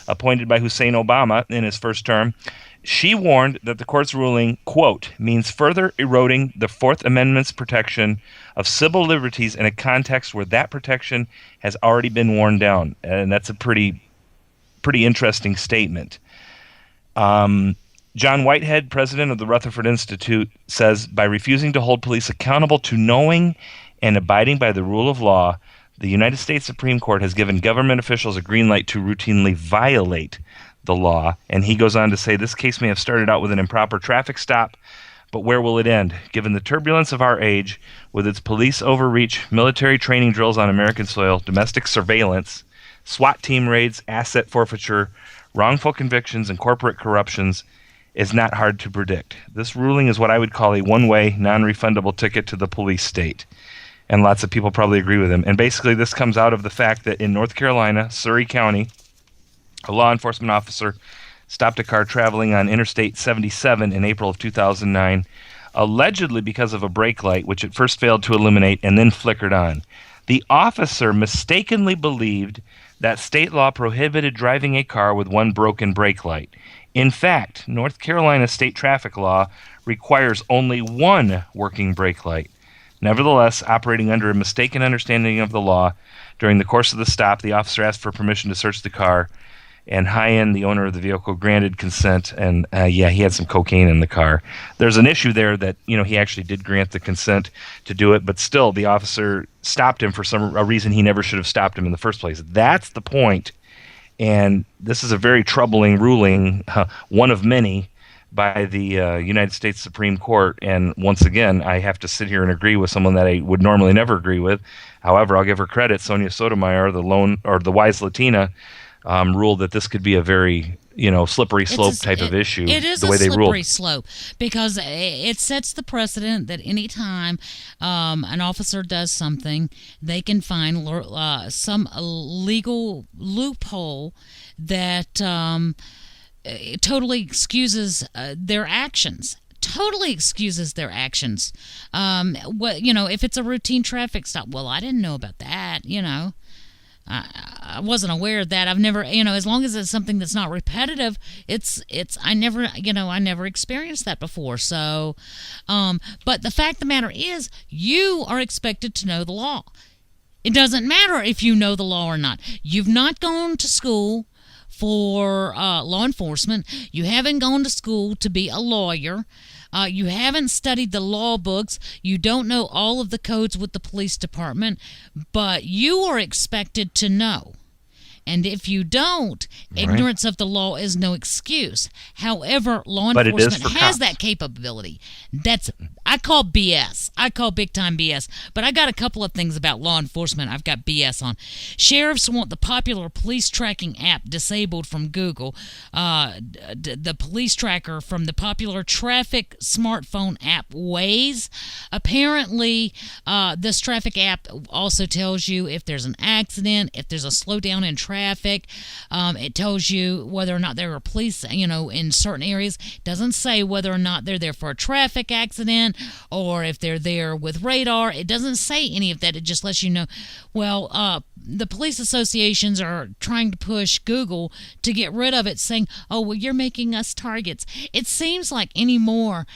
[SPEAKER 16] appointed by Hussein Obama in his first term? She warned that the court's ruling, quote, means further eroding the Fourth Amendment's protection of civil liberties in a context where that protection has already been worn down. And that's a pretty interesting statement. John Whitehead, president of the Rutherford Institute, says, by refusing to hold police accountable to knowing and abiding by the rule of law, the United States Supreme Court has given government officials a green light to routinely violate the law. And he goes on to say, this case may have started out with an improper traffic stop, but where will it end? Given the turbulence of our age, with its police overreach, military training drills on American soil, domestic surveillance, SWAT team raids, asset forfeiture, wrongful convictions, and corporate corruptions, is not hard to predict. This ruling is what I would call a one-way, non-refundable ticket to the police state. And lots of people probably agree with him. And basically this comes out of the fact that in North Carolina, Surrey County, a law enforcement officer stopped a car traveling on Interstate 77 in April of 2009, allegedly because of a brake light, which it first failed to illuminate and then flickered on. The officer mistakenly believed that state law prohibited driving a car with one broken brake light. In fact, North Carolina state traffic law requires only one working brake light. Nevertheless, operating under a mistaken understanding of the law, during the course of the stop, the officer asked for permission to search the car, and Hyen, the owner of the vehicle, granted consent, and he had some cocaine in the car. There's an issue there that, he actually did grant the consent to do it, but still, the officer stopped him for a reason he never should have stopped him in the first place. That's the point, and this is a very troubling ruling, one of many, by the United States Supreme Court. And once again, I have to sit here and agree with someone that I would normally never agree with. However, I'll give her credit. Sonia Sotomayor, the wise Latina, ruled that this could be a very slippery slope type of issue.
[SPEAKER 15] It is
[SPEAKER 16] the way
[SPEAKER 15] a
[SPEAKER 16] they
[SPEAKER 15] slippery
[SPEAKER 16] ruled.
[SPEAKER 15] slope because it sets the precedent that any time an officer does something, they can find some legal loophole that totally excuses their actions. Totally excuses their actions. If it's a routine traffic stop, well, I didn't know about that. I wasn't aware of that. I've never, as long as it's something that's not repetitive, I never experienced that before. So, but the fact of the matter is, you are expected to know the law. It doesn't matter if you know the law or not. You've not gone to school for law enforcement. You haven't gone to school to be a lawyer. You haven't studied the law books. You don't know all of the codes with the police department, but you are expected to know. And if you don't, ignorance of the law is no excuse. However, law enforcement has that capability. I call BS. I call big time BS. But I got a couple of things about law enforcement I've got BS on. Sheriffs want the popular police tracking app disabled from Google. The police tracker from the popular traffic smartphone app Waze. Apparently, this traffic app also tells you if there's an accident, if there's a slowdown in traffic, traffic. It tells you whether or not there are police, in certain areas. It doesn't say whether or not they're there for a traffic accident or if they're there with radar. It doesn't say any of that. It just lets you know, well, the police associations are trying to push Google to get rid of it, saying, oh, well, you're making us targets. It seems like anymore,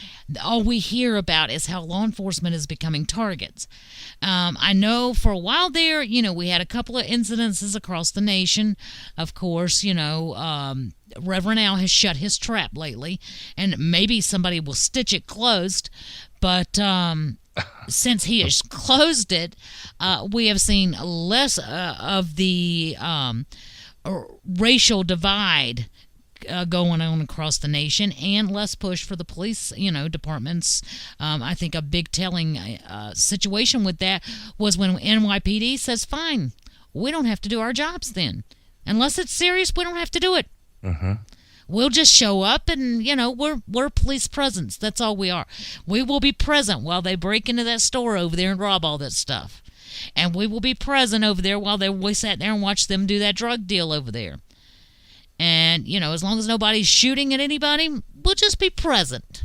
[SPEAKER 15] all we hear about is how law enforcement is becoming targets. I know for a while there, we had a couple of incidences across the nation. Of course, Reverend Al has shut his trap lately, and maybe somebody will stitch it closed, but since he has closed it, we have seen less of the racial divide going on across the nation, and less push for the police, departments. I think a big telling situation with that was when NYPD says, fine, we don't have to do our jobs then. Unless it's serious, we don't have to do it. Mm-hmm. We'll just show up and, we're police presence. That's all we are. We will be present while they break into that store over there and rob all that stuff. And we will be present over there while we sat there and watched them do that drug deal over there. And, as long as nobody's shooting at anybody, we'll just be present.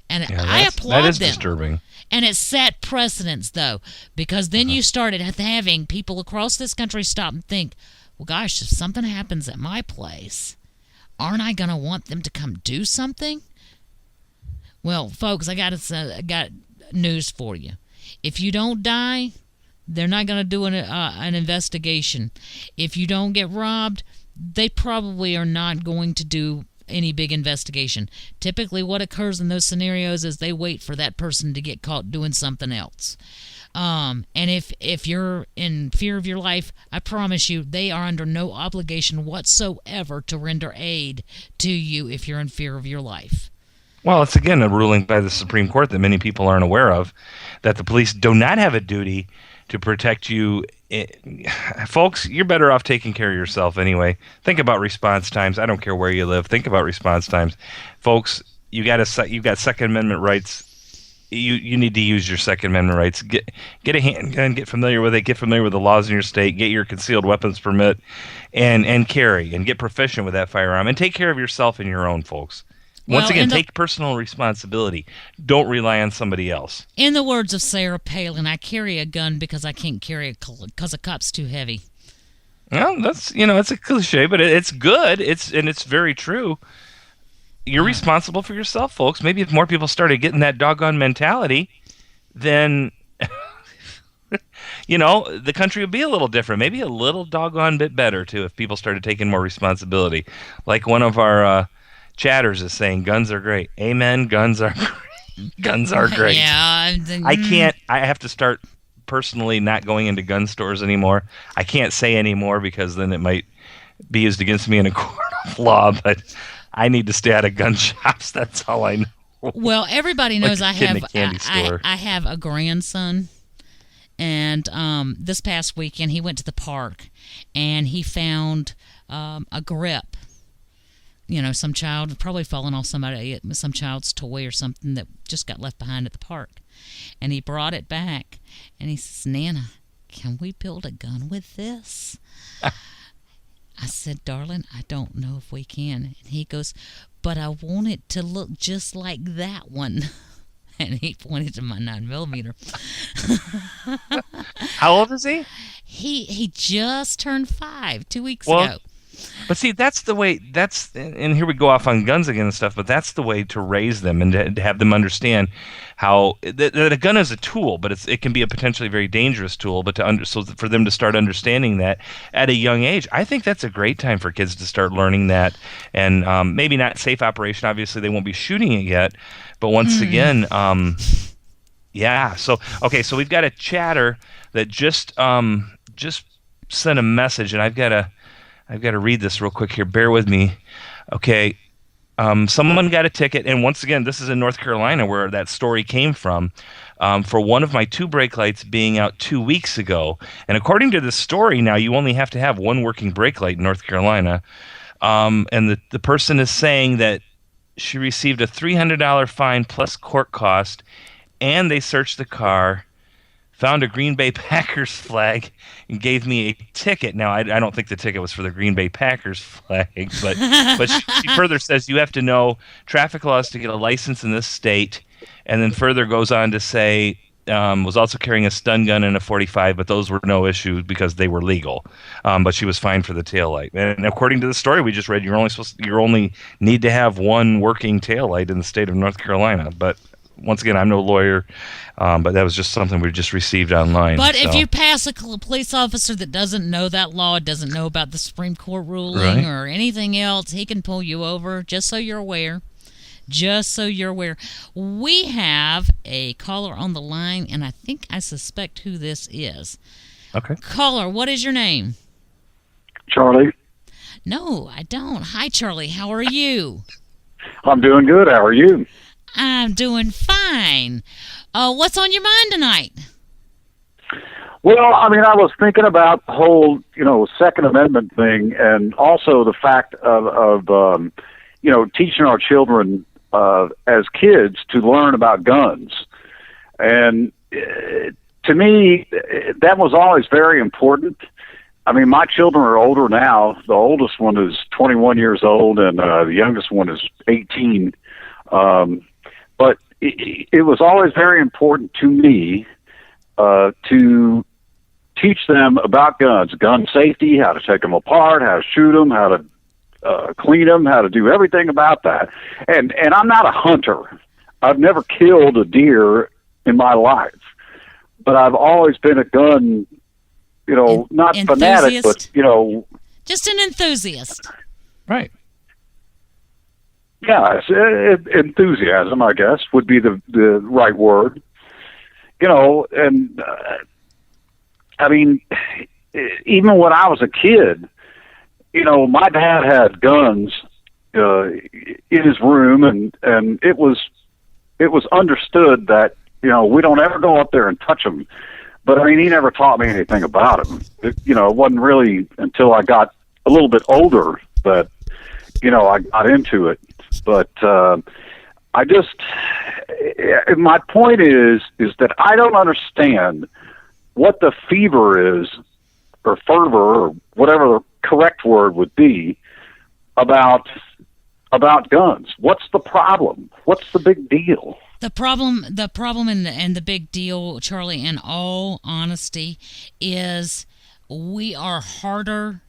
[SPEAKER 15] And I applaud them.
[SPEAKER 16] That is disturbing.
[SPEAKER 15] And it set precedents, though, because then you started having people across this country stop and think, well, gosh, if something happens at my place, aren't I going to want them to come do something? Well, folks, I got news for you. If you don't die, they're not going to do an investigation. If you don't get robbed, they probably are not going to do any big investigation. Typically what occurs in those scenarios is they wait for that person to get caught doing something else. And if you're in fear of your life, I promise you they are under no obligation whatsoever to render aid to you if you're in fear of your life.
[SPEAKER 16] Well, it's again a ruling by the Supreme Court that many people aren't aware of, that the police do not have a duty to protect you. Folks, you're better off taking care of yourself anyway. Think about response times. I don't care where you live. Think about response times. Folks, you've got Second Amendment rights. You need to use your Second Amendment rights. Get a handgun, get familiar with it, get familiar with the laws in your state, get your concealed weapons permit, and carry, and get proficient with that firearm, and take care of yourself and your own, folks. Once again, take personal responsibility. Don't rely on somebody else.
[SPEAKER 15] In the words of Sarah Palin, I carry a gun because I can't carry it because a cup's too heavy.
[SPEAKER 16] Well, that's it's a cliche, but it's good. It's very true. You're responsible for yourself, folks. Maybe if more people started getting that doggone mentality, then the country would be a little different. Maybe a little doggone bit better too if people started taking more responsibility. Like one of our chatters is saying, guns are great. Amen. Guns are great. Guns are great.
[SPEAKER 15] Yeah.
[SPEAKER 16] I have to start personally not going into gun stores anymore. I can't say anymore because then it might be used against me in a court of law, but I need to stay out of gun shops. That's all I know.
[SPEAKER 15] Well, everybody knows
[SPEAKER 16] like
[SPEAKER 15] I have a grandson, and this past weekend he went to the park and he found a grip. Some child probably fallen off some child's toy or something that just got left behind at the park. And he brought it back and he says, Nana, can we build a gun with this? I said, darling, I don't know if we can. And he goes, but I want it to look just like that one. And he pointed to my 9mm.
[SPEAKER 16] How old is he?
[SPEAKER 15] He just turned 5 2 weeks ago.
[SPEAKER 16] But see, that's the way, and here we go off on guns again and stuff, but that's the way to raise them and to have them understand how that a gun is a tool, but it can be a potentially very dangerous tool, but so for them to start understanding that at a young age, I think that's a great time for kids to start learning that. And maybe not safe operation, obviously they won't be shooting it yet, but once again, yeah. So we've got a chatter that just sent a message, and I've got to read this real quick here. Bear with me. Okay. Someone got a ticket, and once again, this is in North Carolina where that story came from, for one of my 2 brake lights being out 2 weeks ago. And according to this story, now you only have to have 1 working brake light in North Carolina. And the person is saying that she received a $300 fine plus court cost, and they searched the car found a Green Bay Packers flag, and gave me a ticket. Now, I don't think the ticket was for the Green Bay Packers flag, but she further says you have to know traffic laws to get a license in this state, and then further goes on to say was also carrying a stun gun and a .45, but those were no issue because they were legal. But she was fined for the taillight. And according to the story we just read, you only need to have one working taillight in the state of North Carolina. But once again, I'm no lawyer, but that was just something we just received online.
[SPEAKER 15] But if you pass a police officer that doesn't know that law, doesn't know about the Supreme Court ruling or anything else, he can pull you over, just so you're aware. Just so you're aware. We have a caller on the line, and I suspect who this is.
[SPEAKER 16] Okay.
[SPEAKER 15] Caller, what is your name?
[SPEAKER 19] Charlie.
[SPEAKER 15] No, I don't. Hi, Charlie. How are you?
[SPEAKER 19] I'm doing good. How are you?
[SPEAKER 15] I'm doing fine. What's on your mind tonight?
[SPEAKER 19] Well, I mean, I was thinking about the whole, Second Amendment thing, and also the fact of teaching our children as kids to learn about guns. And to me, that was always very important. I mean, my children are older now. The oldest one is 21 years old, and the youngest one is 18. But it was always very important to me to teach them about guns, gun safety, how to take them apart, how to shoot them, how to clean them, how to do everything about that. And I'm not a hunter. I've never killed a deer in my life, but I've always been a gun, not fanatic, but,
[SPEAKER 15] just an enthusiast.
[SPEAKER 16] Right.
[SPEAKER 19] Yeah, enthusiasm, I guess, would be the right word. And I mean, even when I was a kid, my dad had guns in his room, and it was understood that we don't ever go up there and touch them. But I mean, he never taught me anything about them. It wasn't really until I got a little bit older that I got into it. But my point is that I don't understand what the fever is, or fervor, or whatever the correct word would be, about guns. What's the problem? What's the big deal?
[SPEAKER 15] The problem and the big deal, Charlie, in all honesty, is we are harder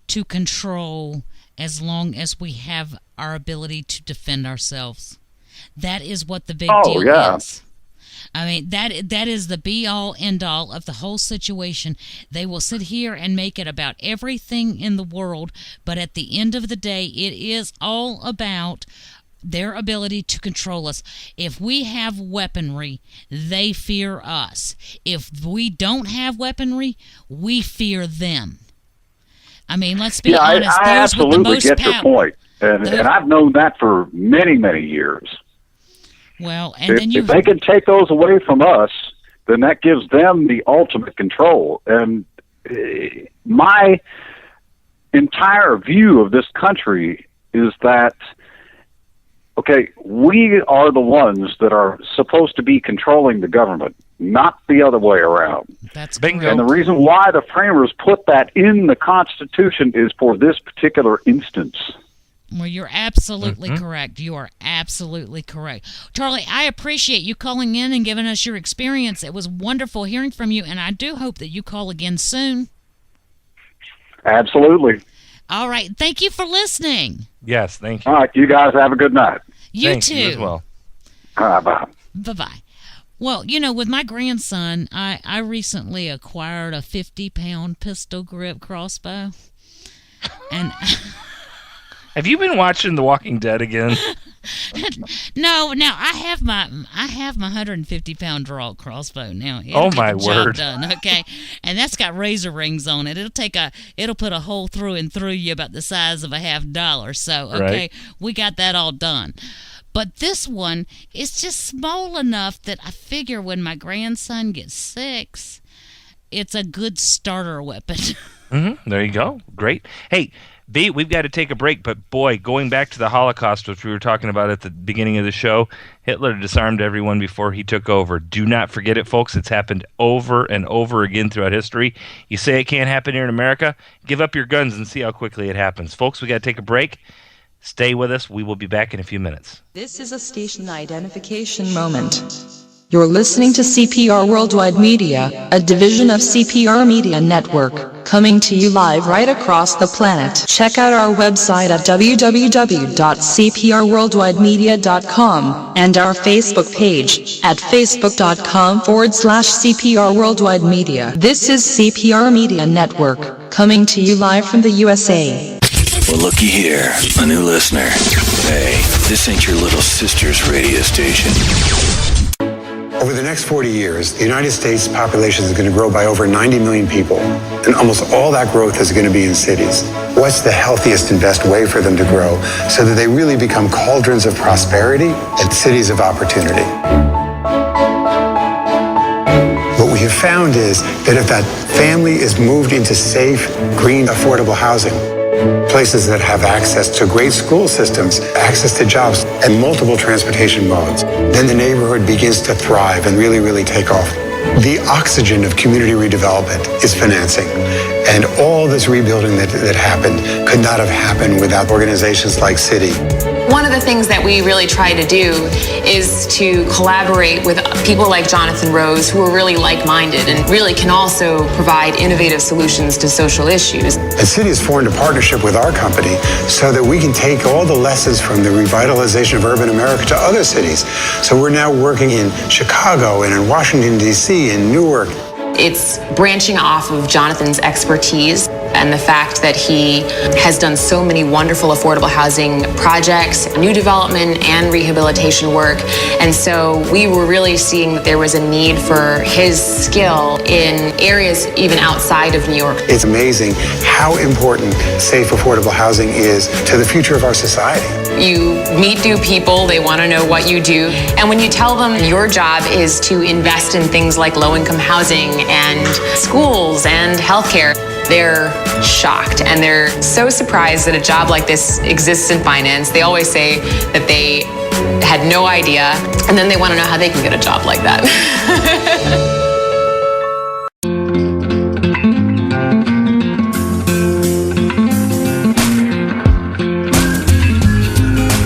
[SPEAKER 15] to control as long as we have our ability to defend ourselves. That is what the big deal is. I mean, that is the be-all, end-all of the whole situation. They will sit here and make it about everything in the world, but at the end of the day, it is all about their ability to control us. If we have weaponry, they fear us. If we don't have weaponry, we fear them. I mean, let's be honest.
[SPEAKER 19] I absolutely get your point. And I've known that for many, many years.
[SPEAKER 15] Well, and
[SPEAKER 19] if they can take those away from us, then that gives them the ultimate control. And my entire view of this country is that, okay, we are the ones that are supposed to be controlling the government, not the other way around.
[SPEAKER 15] That's
[SPEAKER 16] bingo.
[SPEAKER 19] And the reason why the framers put that in the Constitution is for this particular instance.
[SPEAKER 15] Well, you're absolutely correct. You are absolutely correct. Charlie, I appreciate you calling in and giving us your experience. It was wonderful hearing from you, and I do hope that you call again soon.
[SPEAKER 19] Absolutely.
[SPEAKER 15] All right. Thank you for listening.
[SPEAKER 16] Yes, thank you.
[SPEAKER 19] All right, you guys have a good night.
[SPEAKER 15] You too.
[SPEAKER 16] You as well.
[SPEAKER 19] All right, bye.
[SPEAKER 15] Bye-bye. Well, with my grandson, I recently acquired a 50-pound pistol grip crossbow. And
[SPEAKER 16] have you been watching The Walking Dead again?
[SPEAKER 15] No, now I have my 150-pound draw crossbow now.
[SPEAKER 16] Oh my word!
[SPEAKER 15] Done, okay, and that's got razor rings on it. It'll put a hole through you about the size of a $50. So okay, we got that all done. But this one is just small enough that I figure when my grandson gets 6, it's a good starter weapon.
[SPEAKER 16] There you go. Great. Hey, Bait, we've got to take a break, but boy, going back to the Holocaust, which we were talking about at the beginning of the show, Hitler disarmed everyone before he took over. Do not forget it, folks. It's happened over and over again throughout history. You say it can't happen here in America? Give up your guns and see how quickly it happens. Folks, we got to take a break. Stay with us. We will be back in a few minutes.
[SPEAKER 1] This is a station identification moment. You're listening to CPR Worldwide Media, a division of CPR Media Network, coming to you live right across the planet. Check out our website at www.cprworldwidemedia.com and our Facebook page at facebook.com/CPR Worldwide Media. This is CPR Media Network, coming to you live from the USA.
[SPEAKER 2] Well, looky here, a new listener. Hey, this ain't your little sister's radio station.
[SPEAKER 17] Over the next 40 years, the United States population is going to grow by over 90 million people, and almost all that growth is going to be in cities. What's the healthiest and best way for them to grow so that they really become cauldrons of prosperity and cities of opportunity? What we have found is that if that family is moved into safe, green, affordable housing, places that have access to great school systems, access to jobs, and multiple transportation modes, then the neighborhood begins to thrive and really, really take off. The oxygen of community redevelopment is financing. And all this rebuilding that happened could not have happened without organizations like Citi.
[SPEAKER 18] One of the things that we really try to do is to collaborate with people like Jonathan Rose, who are really like-minded and really can also provide innovative solutions to social issues.
[SPEAKER 17] And Citi has formed a partnership with our company so that we can take all the lessons from the revitalization of urban America to other cities. So we're now working in Chicago and in Washington, D.C., and Newark.
[SPEAKER 18] It's branching off of Jonathan's expertise and the fact that he has done so many wonderful affordable housing projects, new development and rehabilitation work. And so we were really seeing that there was a need for his skill in areas even outside of New York.
[SPEAKER 17] It's amazing how important safe, affordable housing is to the future of our society.
[SPEAKER 18] You meet new people, they want to know what you do. And when you tell them your job is to invest in things like low-income housing and schools and healthcare, they're shocked and they're so surprised that a job like this exists in finance. They always say that they had no idea, and then they want to know how they can get a job like that.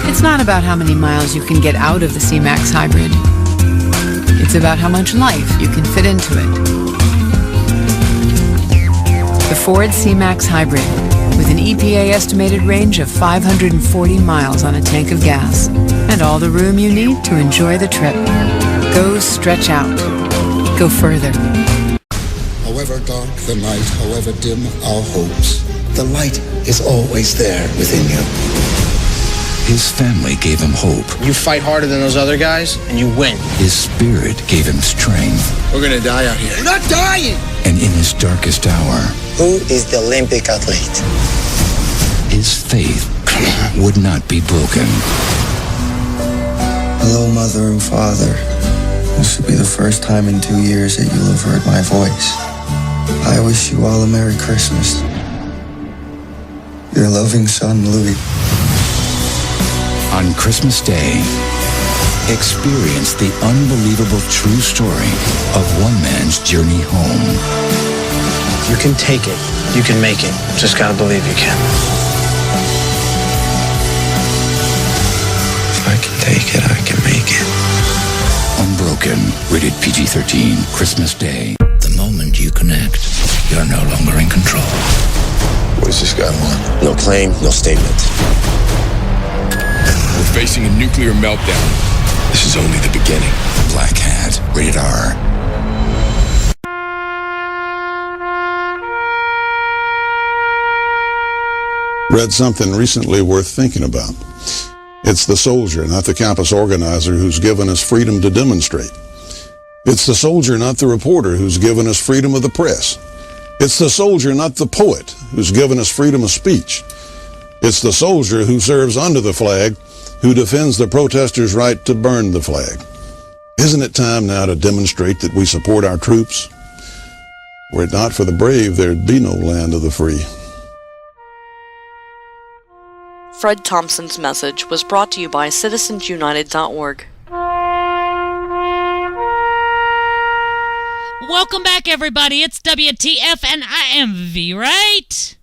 [SPEAKER 6] It's not about how many miles you can get out of the C-Max Hybrid. It's about how much life you can fit into it. The Ford C-Max Hybrid, with an EPA estimated range of 540 miles on a tank of gas, and all the room you need to enjoy the trip. Go stretch out. Go further.
[SPEAKER 7] However dark the night, however dim our hopes, the light is always there within you.
[SPEAKER 2] His family gave him hope.
[SPEAKER 8] You fight harder than those other guys, and you win.
[SPEAKER 2] His spirit gave him strength.
[SPEAKER 8] We're gonna die out here. We're not dying!
[SPEAKER 2] And in his darkest hour,
[SPEAKER 8] Who is the Olympic athlete?
[SPEAKER 2] his faith would not be broken.
[SPEAKER 9] Hello, Mother and Father. This will be the first time in 2 years that you'll have heard my voice. I wish you all a Merry Christmas. Your loving son, Louis.
[SPEAKER 2] On Christmas Day, experience the unbelievable true story of one man's journey home.
[SPEAKER 8] You can take it. You can make it. Just gotta believe you can.
[SPEAKER 9] If I can take it, I can make it.
[SPEAKER 2] Unbroken, rated PG-13, Christmas Day. The moment you connect, you're no longer in control.
[SPEAKER 10] What does this guy want?
[SPEAKER 8] No claim, no statement.
[SPEAKER 10] We're facing a nuclear meltdown. This is only the beginning.
[SPEAKER 2] Black Hat, rated R.
[SPEAKER 11] Read something recently worth thinking about. It's the soldier, not the campus organizer, who's given us freedom to demonstrate. It's the soldier, not the reporter, who's given us freedom of the press. It's the soldier, not the poet, who's given us freedom of speech. It's the soldier who serves under the flag, who defends the protesters' right to burn the flag. Isn't it time now to demonstrate that we support our troops? Were it not for the brave, there'd be no land of the free.
[SPEAKER 12] Fred Thompson's message was brought to you by citizensunited.org.
[SPEAKER 15] Welcome back, everybody. It's WTF, and I am V, right?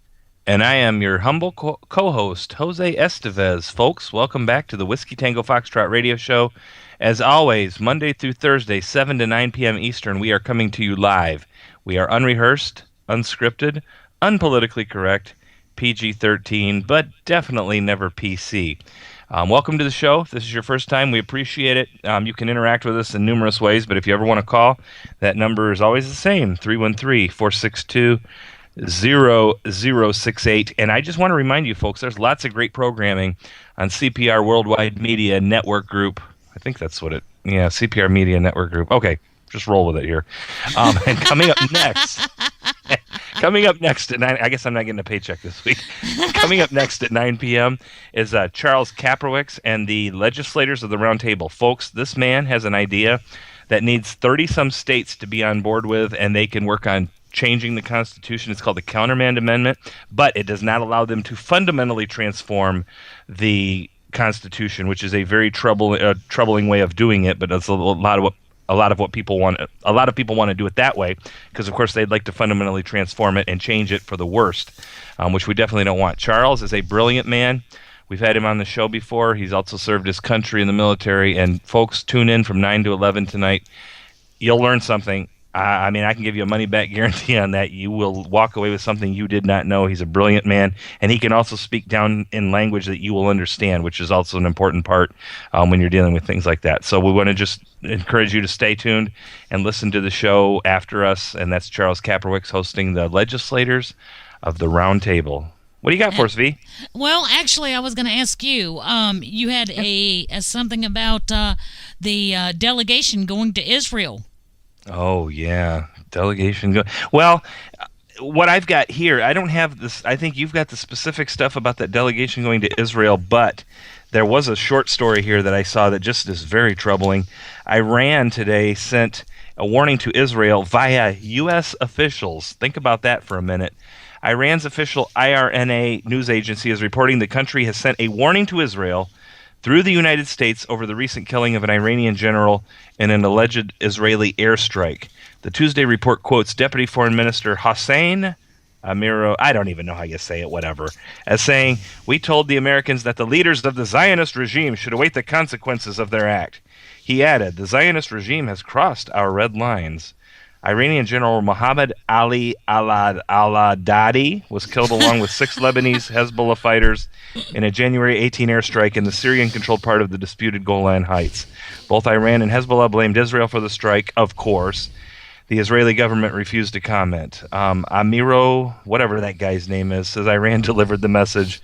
[SPEAKER 16] And I am your humble co-host, Jose Estevez. Folks, welcome back to the Whiskey Tango Foxtrot radio show. As always, Monday through Thursday, 7 to 9 p.m. Eastern, we are coming to you live. We are unrehearsed, unscripted, unpolitically correct, PG-13, but definitely never PC. Welcome to the show. If this is your first time, we appreciate it. You can interact with us in numerous ways, but if you ever want to call, that number is always the same, 313-462-0068. And I just want to remind you, folks, there's lots of great programming on CPR Worldwide Media Network Group. I think that's what CPR Media Network Group. Okay, just roll with it here. And coming up next at 9, I guess I'm not getting a paycheck this week. Coming up next at 9 p.m. is Charles Kaprowicz and the legislators of the Round Table. Folks, this man has an idea that needs 30-some states to be on board with, and they can work on changing the Constitution. It's called the Countermand Amendment, but it does not allow them to fundamentally transform the Constitution, which is a very troubling way of doing it, but it's a lot of what people want. A lot of people want to do it that way because, of course, they'd like to fundamentally transform it and change it for the worst, which we definitely don't want. Charles is a brilliant man. We've had him on the show before. He's also served his country in the military. And folks, tune in from 9 to 11 tonight. You'll learn something. I mean, I can give you a money-back guarantee on that. You will walk away with something you did not know. He's a brilliant man, and he can also speak down in language that you will understand, which is also an important part when you're dealing with things like that. So we want to just encourage you to stay tuned and listen to the show after us, and that's Charles Kaprowicz hosting the Legislators of the Round Table. What do you got for us, V?
[SPEAKER 15] Well, actually, I was going to ask you. You had something about the delegation going to Israel.
[SPEAKER 16] Oh, yeah. Delegation. Well, what I've got here, I don't have this. I think you've got the specific stuff about that delegation going to Israel, but there was a short story here that I saw that just is very troubling. Iran today sent a warning to Israel via U.S. officials. Think about that for a minute. Iran's official IRNA news agency is reporting the country has sent a warning to Israel through the United States over the recent killing of an Iranian general in an alleged Israeli airstrike. The Tuesday report quotes Deputy Foreign Minister Hossein Amiro, I don't even know how you say it, whatever, as saying, "We told the Americans that the leaders of the Zionist regime should await the consequences of their act." He added, "The Zionist regime has crossed our red lines." Iranian General Mohammed Ali al-Dadi was killed along with 6 Lebanese Hezbollah fighters in a January 18 airstrike in the Syrian-controlled part of the disputed Golan Heights. Both Iran and Hezbollah blamed Israel for the strike, of course. The Israeli government refused to comment. Amiro, whatever that guy's name is, says Iran delivered the message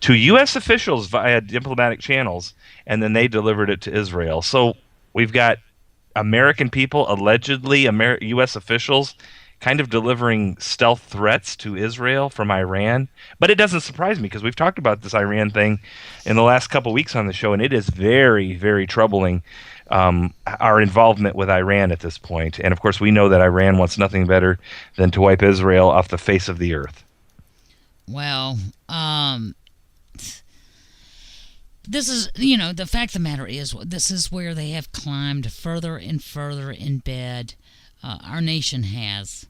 [SPEAKER 16] to U.S. officials via diplomatic channels, and then they delivered it to Israel. So we've got American people, allegedly U.S. officials, kind of delivering stealth threats to Israel from Iran. But it doesn't surprise me because we've talked about this Iran thing in the last couple weeks on the show, and it is very, very troubling, our involvement with Iran at this point. And, of course, we know that Iran wants nothing better than to wipe Israel off the face of the earth.
[SPEAKER 15] Well, this is, the fact of the matter is, this is where they have climbed further and further in bed. Our nation has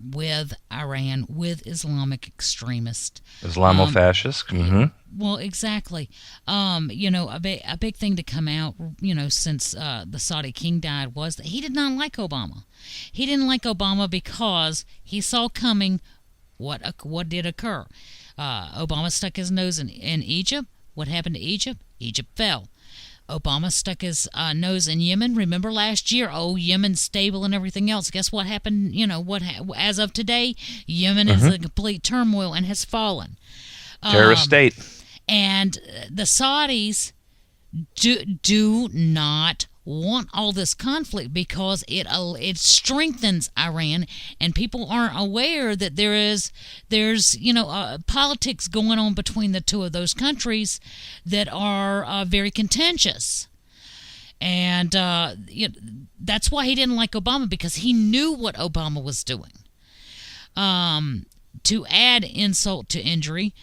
[SPEAKER 15] with Iran, with Islamic extremists.
[SPEAKER 16] Islamofascists.
[SPEAKER 15] Well, exactly. A big thing to come out, since the Saudi king died was that he did not like Obama. He didn't like Obama because he saw coming what did occur. Obama stuck his nose in Egypt. What happened to Egypt? Egypt fell. Obama stuck his nose in Yemen. Remember last year? Oh, Yemen's stable and everything else. Guess what happened? As of today, Yemen is in complete turmoil and has fallen.
[SPEAKER 16] Terrorist state.
[SPEAKER 15] And the Saudis do not want all this conflict because it strengthens Iran, and people aren't aware that there's politics going on between the two of those countries that are very contentious. And that's why he didn't like Obama, because he knew what Obama was doing. to add insult to injury,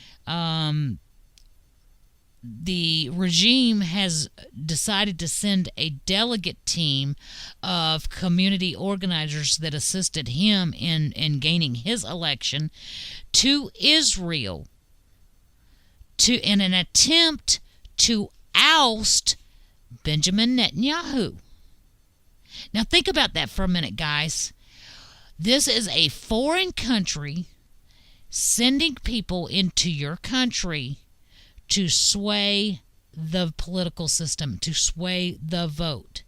[SPEAKER 15] the regime has decided to send a delegate team of community organizers that assisted him in gaining his election to Israel in an attempt to oust Benjamin Netanyahu. Now think about that for a minute, guys. This is a foreign country sending people into your country to sway the political system, to sway the vote.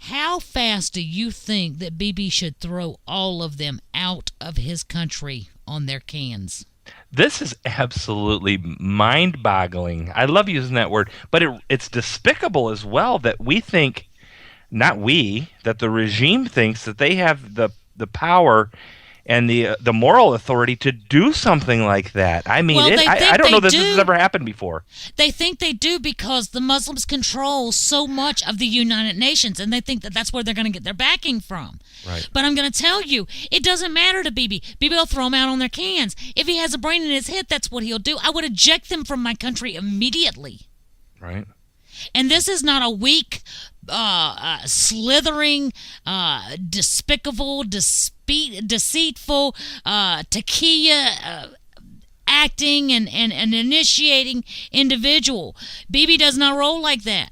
[SPEAKER 15] How fast do you think that Bibi should throw all of them out of his country on their cans?
[SPEAKER 16] This is absolutely mind-boggling. I love using that word, but it's despicable as well that we think, not we, that the regime thinks that they have the power and the moral authority to do something like that. I mean, I don't know that this has ever happened before.
[SPEAKER 15] They think they do because the Muslims control so much of the United Nations, and they think that that's where they're going to get their backing from.
[SPEAKER 16] Right.
[SPEAKER 15] But I'm going to tell you, it doesn't matter to Bibi. Bibi will throw them out on their cans. If he has a brain in his head, that's what he'll do. I would eject them from my country immediately.
[SPEAKER 16] Right.
[SPEAKER 15] And this is not a weak, slithering, despicable, deceitful, taquilla acting and initiating individual. Bibi does not roll like that.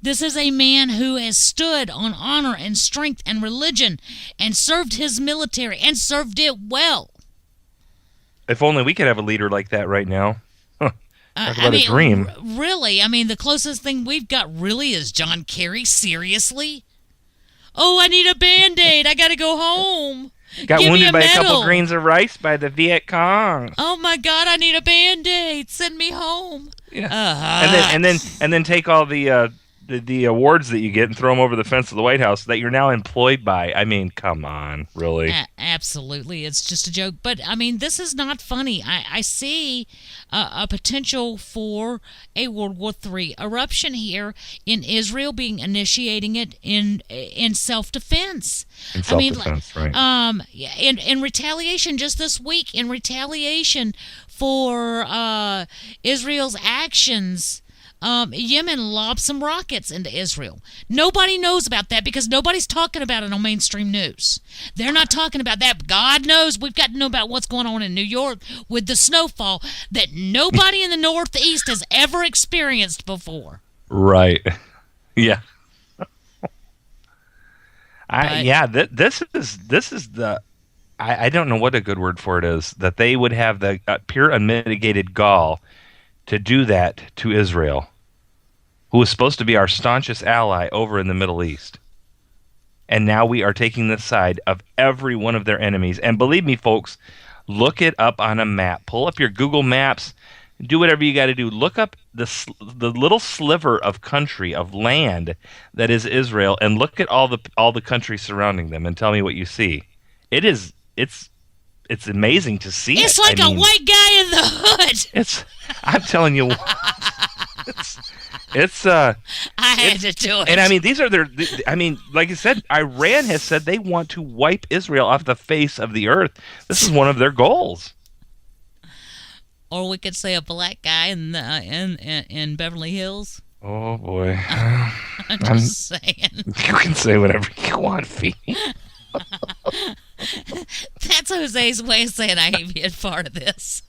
[SPEAKER 15] This is a man who has stood on honor and strength and religion and served his military and served it well.
[SPEAKER 16] If only we could have a leader like that right now. Talk about a dream.
[SPEAKER 15] Really, the closest thing we've got really is John Kerry. Seriously? Oh, I need a Band-Aid. I got to go home.
[SPEAKER 16] Got wounded by a couple grains of rice by the Viet Cong.
[SPEAKER 15] Oh my God, I need a Band-Aid. Send me home.
[SPEAKER 16] Yeah. And then take all the awards that you get and throw them over the fence of the White House that you're now employed by. I mean, come on, really?
[SPEAKER 15] Absolutely. It's just a joke. But, this is not funny. I see a potential for a World War III eruption here in Israel initiating it in self-defense.
[SPEAKER 16] In self-defense, right.
[SPEAKER 15] In retaliation, just this week, in retaliation for Israel's actions, Yemen lobbed some rockets into Israel. Nobody knows about that because nobody's talking about it on mainstream news. They're not talking about that. But God knows we've got to know about what's going on in New York with the snowfall that nobody in the Northeast has ever experienced before.
[SPEAKER 16] Right. Yeah. This is the... I don't know what a good word for it is, that they would have the pure unmitigated gall to do that to Israel, who is supposed to be our staunchest ally over in the Middle East. And now we are taking the side of every one of their enemies. And believe me, folks, look it up on a map. Pull up your Google Maps. Do whatever you got to do. Look up the little sliver of country, of land that is Israel, and look at all the countries surrounding them and tell me what you see. It's amazing to see.
[SPEAKER 15] It's like a white guy in the hood.
[SPEAKER 16] I'm telling you what. I
[SPEAKER 15] had to do it.
[SPEAKER 16] And these are like I said, Iran has said they want to wipe Israel off the face of the earth. This is one of their goals.
[SPEAKER 15] Or we could say a black guy in Beverly Hills.
[SPEAKER 16] Oh boy.
[SPEAKER 15] I'm just saying.
[SPEAKER 16] You can say whatever you want, Fee.
[SPEAKER 15] That's Jose's way of saying I ain't being part of this.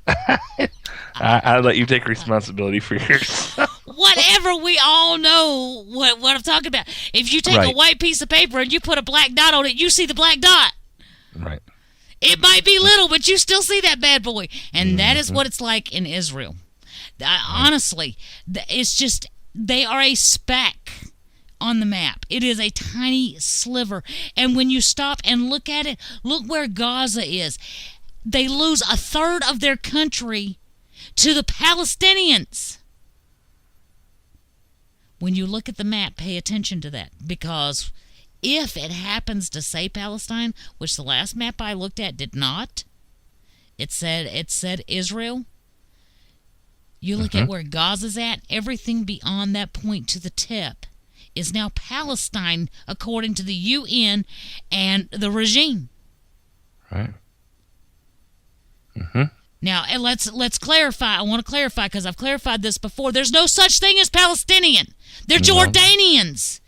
[SPEAKER 16] I'll let you take responsibility for yourself.
[SPEAKER 15] Whatever, we all know what I'm talking about. If you take a white piece of paper and you put a black dot on it, you see the black dot.
[SPEAKER 16] Right.
[SPEAKER 15] It might be little, but you still see that bad boy. And that is what it's like in Israel. Honestly, it's just, they are a speck on the map. It is a tiny sliver. And when you stop and look at it, look where Gaza is. They lose a third of their country to the Palestinians. When you look at the map, pay attention to that, because if it happens to say Palestine, which the last map I looked at did not, it said Israel. You look at where Gaza's at, everything beyond that point to the tip is now Palestine, according to the UN and the regime.
[SPEAKER 16] Right. Mm-hmm.
[SPEAKER 15] Now, and let's clarify. I want to clarify because I've clarified this before. There's no such thing as Palestinian. They're Jordanians.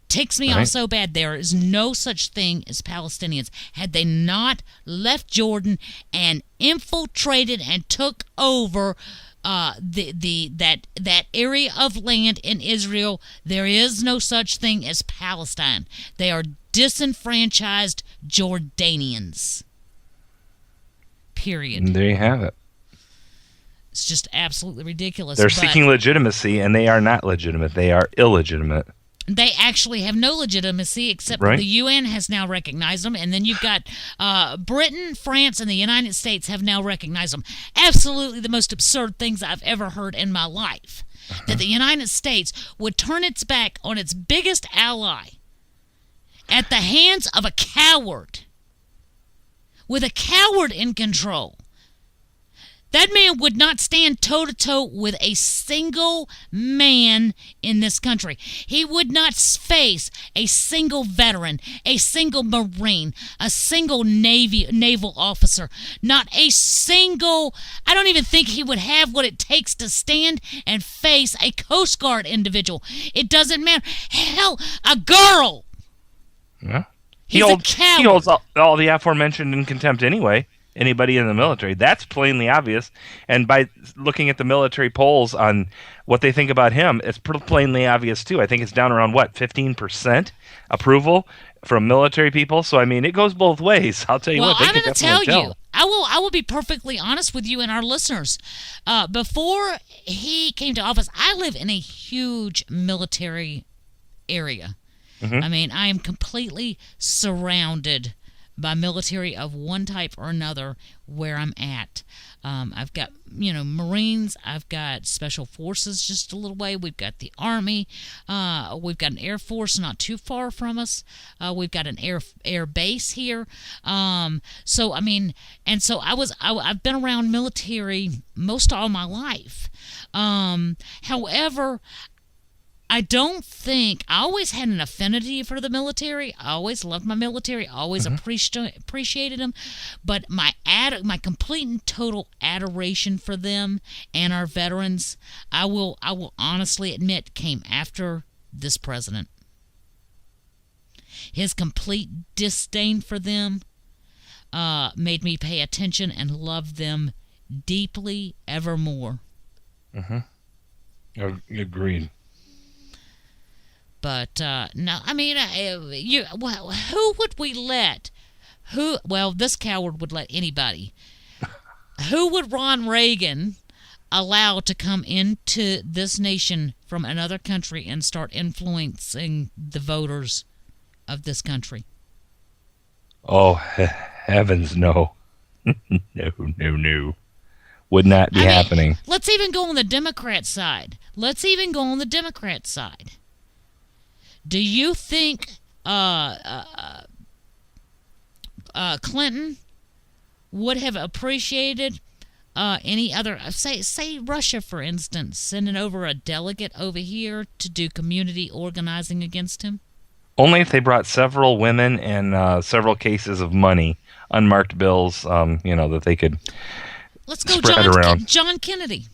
[SPEAKER 15] Ticks me off so bad. There is no such thing as Palestinians. Had they not left Jordan and infiltrated and took over that area of land in Israel, there is no such thing as Palestine. They are disenfranchised Jordanians. Period.
[SPEAKER 16] And there you have it.
[SPEAKER 15] It's just absolutely ridiculous.
[SPEAKER 16] They're seeking legitimacy, and they are not legitimate. They are illegitimate.
[SPEAKER 15] They actually have no legitimacy, except the UN has now recognized them, and then you've got Britain, France, and the United States have now recognized them. Absolutely the most absurd things I've ever heard in my life. That the United States would turn its back on its biggest ally at the hands of a coward, with a coward in control. That man would not stand toe-to-toe with a single man in this country. He would not face a single veteran, a single Marine, a single naval officer, not a single... I don't even think he would have what it takes to stand and face a Coast Guard individual. It doesn't matter. Hell, a girl!
[SPEAKER 16] Yeah.
[SPEAKER 15] He
[SPEAKER 16] holds all the aforementioned in contempt anyway. Anybody in the military. That's plainly obvious. And by looking at the military polls on what they think about him, it's plainly obvious too. I think it's down around 15% approval from military people. So I mean, it goes both ways. I'll tell you what.
[SPEAKER 15] I'm going to tell you. I will be perfectly honest with you and our listeners. Before he came to office, I live in a huge military area. Mm-hmm. I mean, I am completely surrounded by military of one type or another where I'm at. I've got, Marines. I've got Special Forces just a little way. We've got the Army. We've got an Air Force not too far from us. We've got an air base here. I've been around military most all my life. However, I always had an affinity for the military. I always loved my military. I always appreciated them. But my complete and total adoration for them and our veterans, I will honestly admit, came after this president. His complete disdain for them made me pay attention and love them deeply evermore.
[SPEAKER 16] Agreed.
[SPEAKER 15] But no, I mean, who would we let? This coward would let anybody. Who would Ron Reagan allow to come into this nation from another country and start influencing the voters of this country?
[SPEAKER 16] Oh, heavens, no. No. Would not be happening.
[SPEAKER 15] Let's even go on the Democrat side. Do you think Clinton would have appreciated any other, say Russia, for instance, sending over a delegate over here to do community organizing against him?
[SPEAKER 16] Only if they brought several women and several cases of money, unmarked bills, that they could spread around.
[SPEAKER 15] John Kennedy.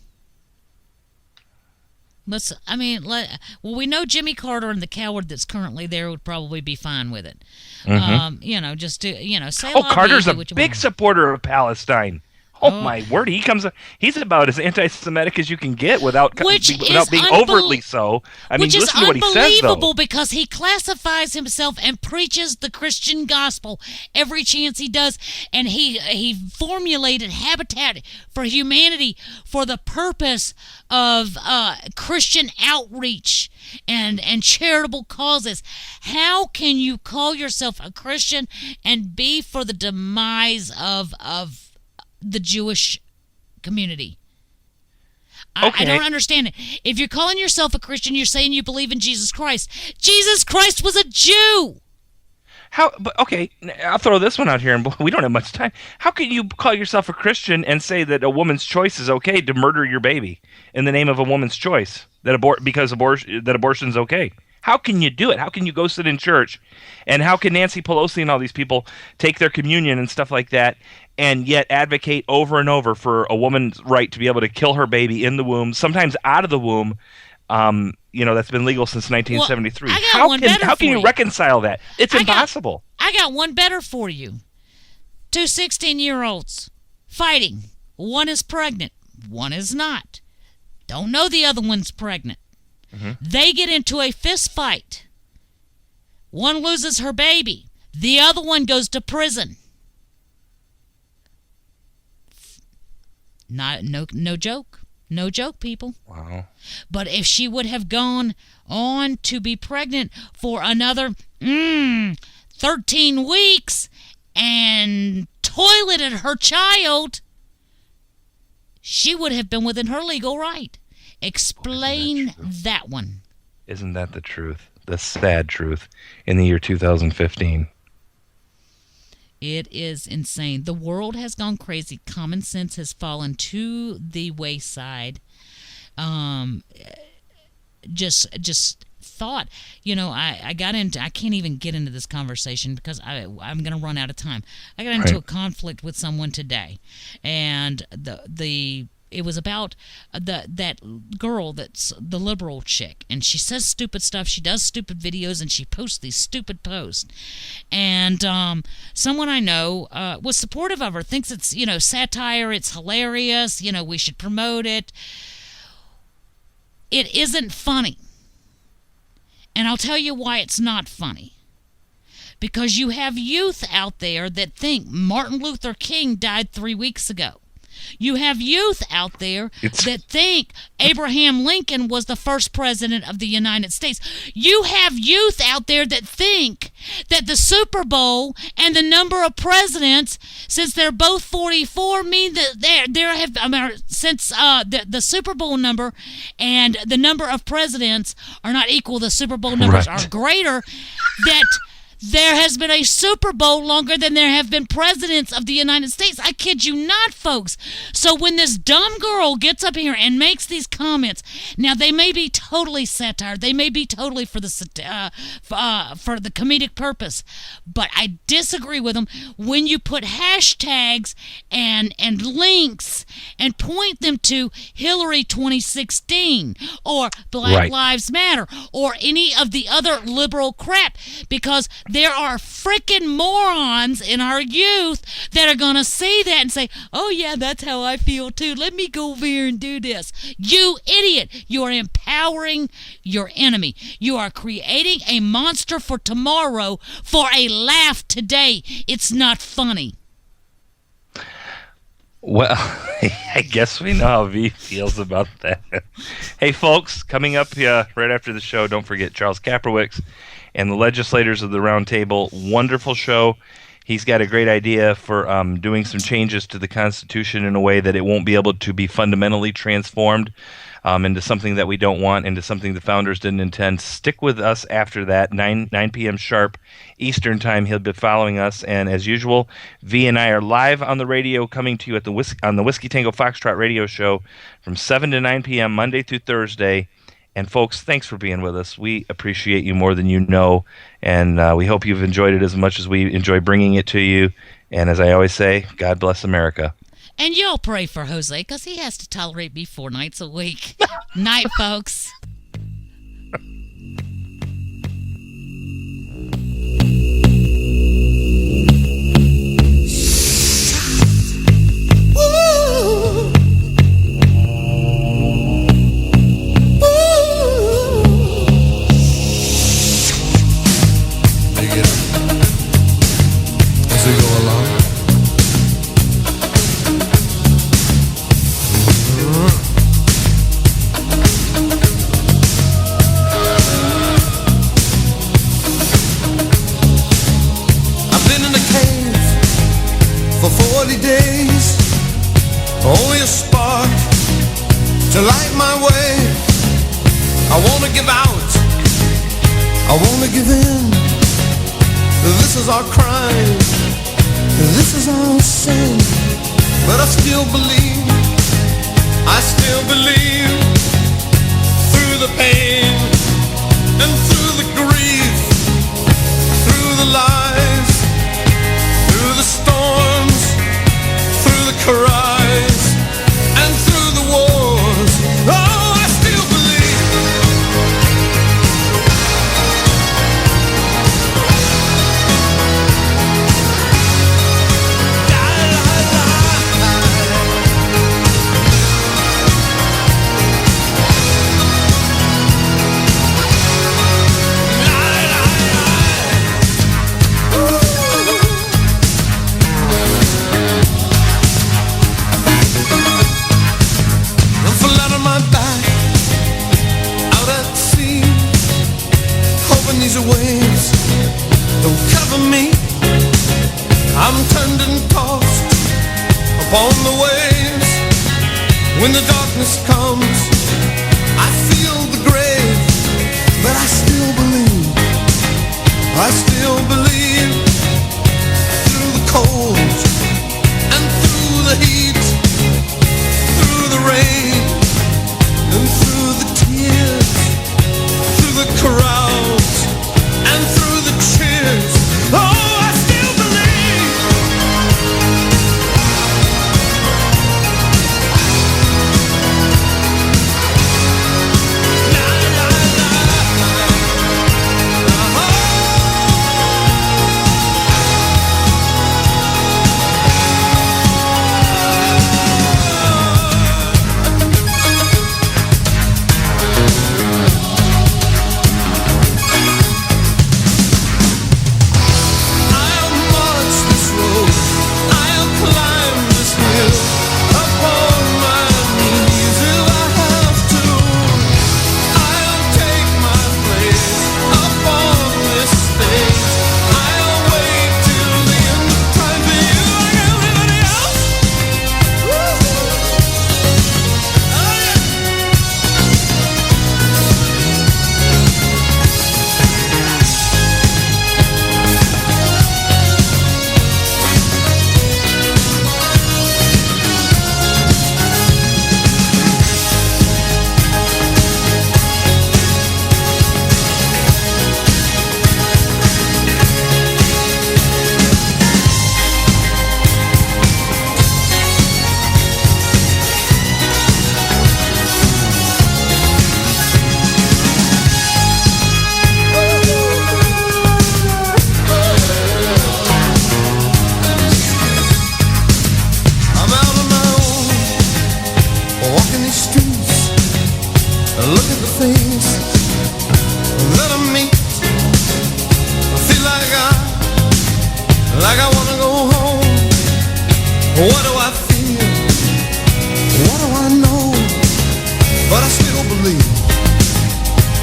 [SPEAKER 15] We know Jimmy Carter and the coward that's currently there would probably be fine with it.
[SPEAKER 16] Mm-hmm.
[SPEAKER 15] Say
[SPEAKER 16] Carter's a big supporter of Palestine. Oh my word, he's about as anti-Semitic as you can get without being overtly so. Listen to what he says, though. Which is unbelievable
[SPEAKER 15] because he classifies himself and preaches the Christian gospel every chance he does, and he formulated Habitat for Humanity for the purpose of Christian outreach and charitable causes. How can you call yourself a Christian and be for the demise of the Jewish community? I don't understand it. If you're calling yourself a Christian, you're saying you believe in Jesus Christ. Jesus Christ was a Jew.
[SPEAKER 16] I'll throw this one out here, and we don't have much time. How can you call yourself a Christian and say that a woman's choice is okay to murder your baby in the name of a woman's choice, that abortion's okay? How can you do it? How can you go sit in church? And how can Nancy Pelosi and all these people take their communion and stuff like that and yet advocate over and over for a woman's right to be able to kill her baby in the womb, sometimes out of the womb? That's been legal since 1973.
[SPEAKER 15] Well,
[SPEAKER 16] how can you reconcile that? It's impossible.
[SPEAKER 15] I got one better for you. 2 16-year-olds fighting. One is pregnant. One is not. Don't know the other one's pregnant. Mm-hmm. They get into a fist fight. One loses her baby. The other one goes to prison. No joke. No joke, people.
[SPEAKER 16] Wow.
[SPEAKER 15] But if she would have gone on to be pregnant for another 13 weeks and toileted her child, she would have been within her legal right. Explain that one.
[SPEAKER 16] Isn't that the truth? The sad truth in the year 2015.
[SPEAKER 15] It is insane. The world has gone crazy. Common sense has fallen to the wayside. Just thought, I got into, I can't even get into this conversation because I'm going to run out of time. I got into a conflict with someone today, and it was about that girl that's the liberal chick, and she says stupid stuff, she does stupid videos, and she posts these stupid posts. And someone I know was supportive of her, thinks it's, satire, it's hilarious, we should promote it. It isn't funny. And I'll tell you why it's not funny. Because you have youth out there that think Martin Luther King died 3 weeks ago. You have youth out there that think Abraham Lincoln was the first president of the United States. You have youth out there that think that the Super Bowl and the number of presidents, since they're both 44, mean that since the Super Bowl number and the number of presidents are not equal, the Super Bowl numbers are greater, that there has been a Super Bowl longer than there have been presidents of the United States. I kid you not, folks. So when this dumb girl gets up here and makes these comments, now they may be totally satire, they may be totally for the comedic purpose, but I disagree with them when you put hashtags and links and point them to Hillary 2016 or Black Lives Matter or any of the other liberal crap, because there are frickin' morons in our youth that are going to see that and say, oh yeah, that's how I feel too. Let me go over here and do this. You idiot. You are empowering your enemy. You are creating a monster for tomorrow for a laugh today. It's not funny.
[SPEAKER 16] Well, I guess we know how V feels about that. Hey, folks, coming up right after the show, don't forget Charles Kaprowicz and the legislators of the Round Table. Wonderful show. He's got a great idea for doing some changes to the Constitution in a way that it won't be able to be fundamentally transformed into something that we don't want, into something the founders didn't intend. Stick with us after that, 9 p.m. sharp Eastern Time. He'll be following us, and as usual, V and I are live on the radio, coming to you on the Whiskey Tango Foxtrot radio show from 7 to 9 p.m. Monday through Thursday. And folks, thanks for being with us. We appreciate you more than you know, and we hope you've enjoyed it as much as we enjoy bringing it to you. And as I always say, God bless America.
[SPEAKER 15] And y'all pray for Jose, because he has to tolerate me 4 nights a week. Night, folks.
[SPEAKER 13] Only a spark to light my way. I wanna give out, I wanna give in. This is our crime, this is our sin. But I still believe, I still believe. Through the pain and through the darkness comes, I feel the grave, but I still believe. I still believe through the cold and through the heat, through the rain and through the tears, through the crowds and through the cheers. Oh, I still believe.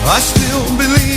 [SPEAKER 13] I still believe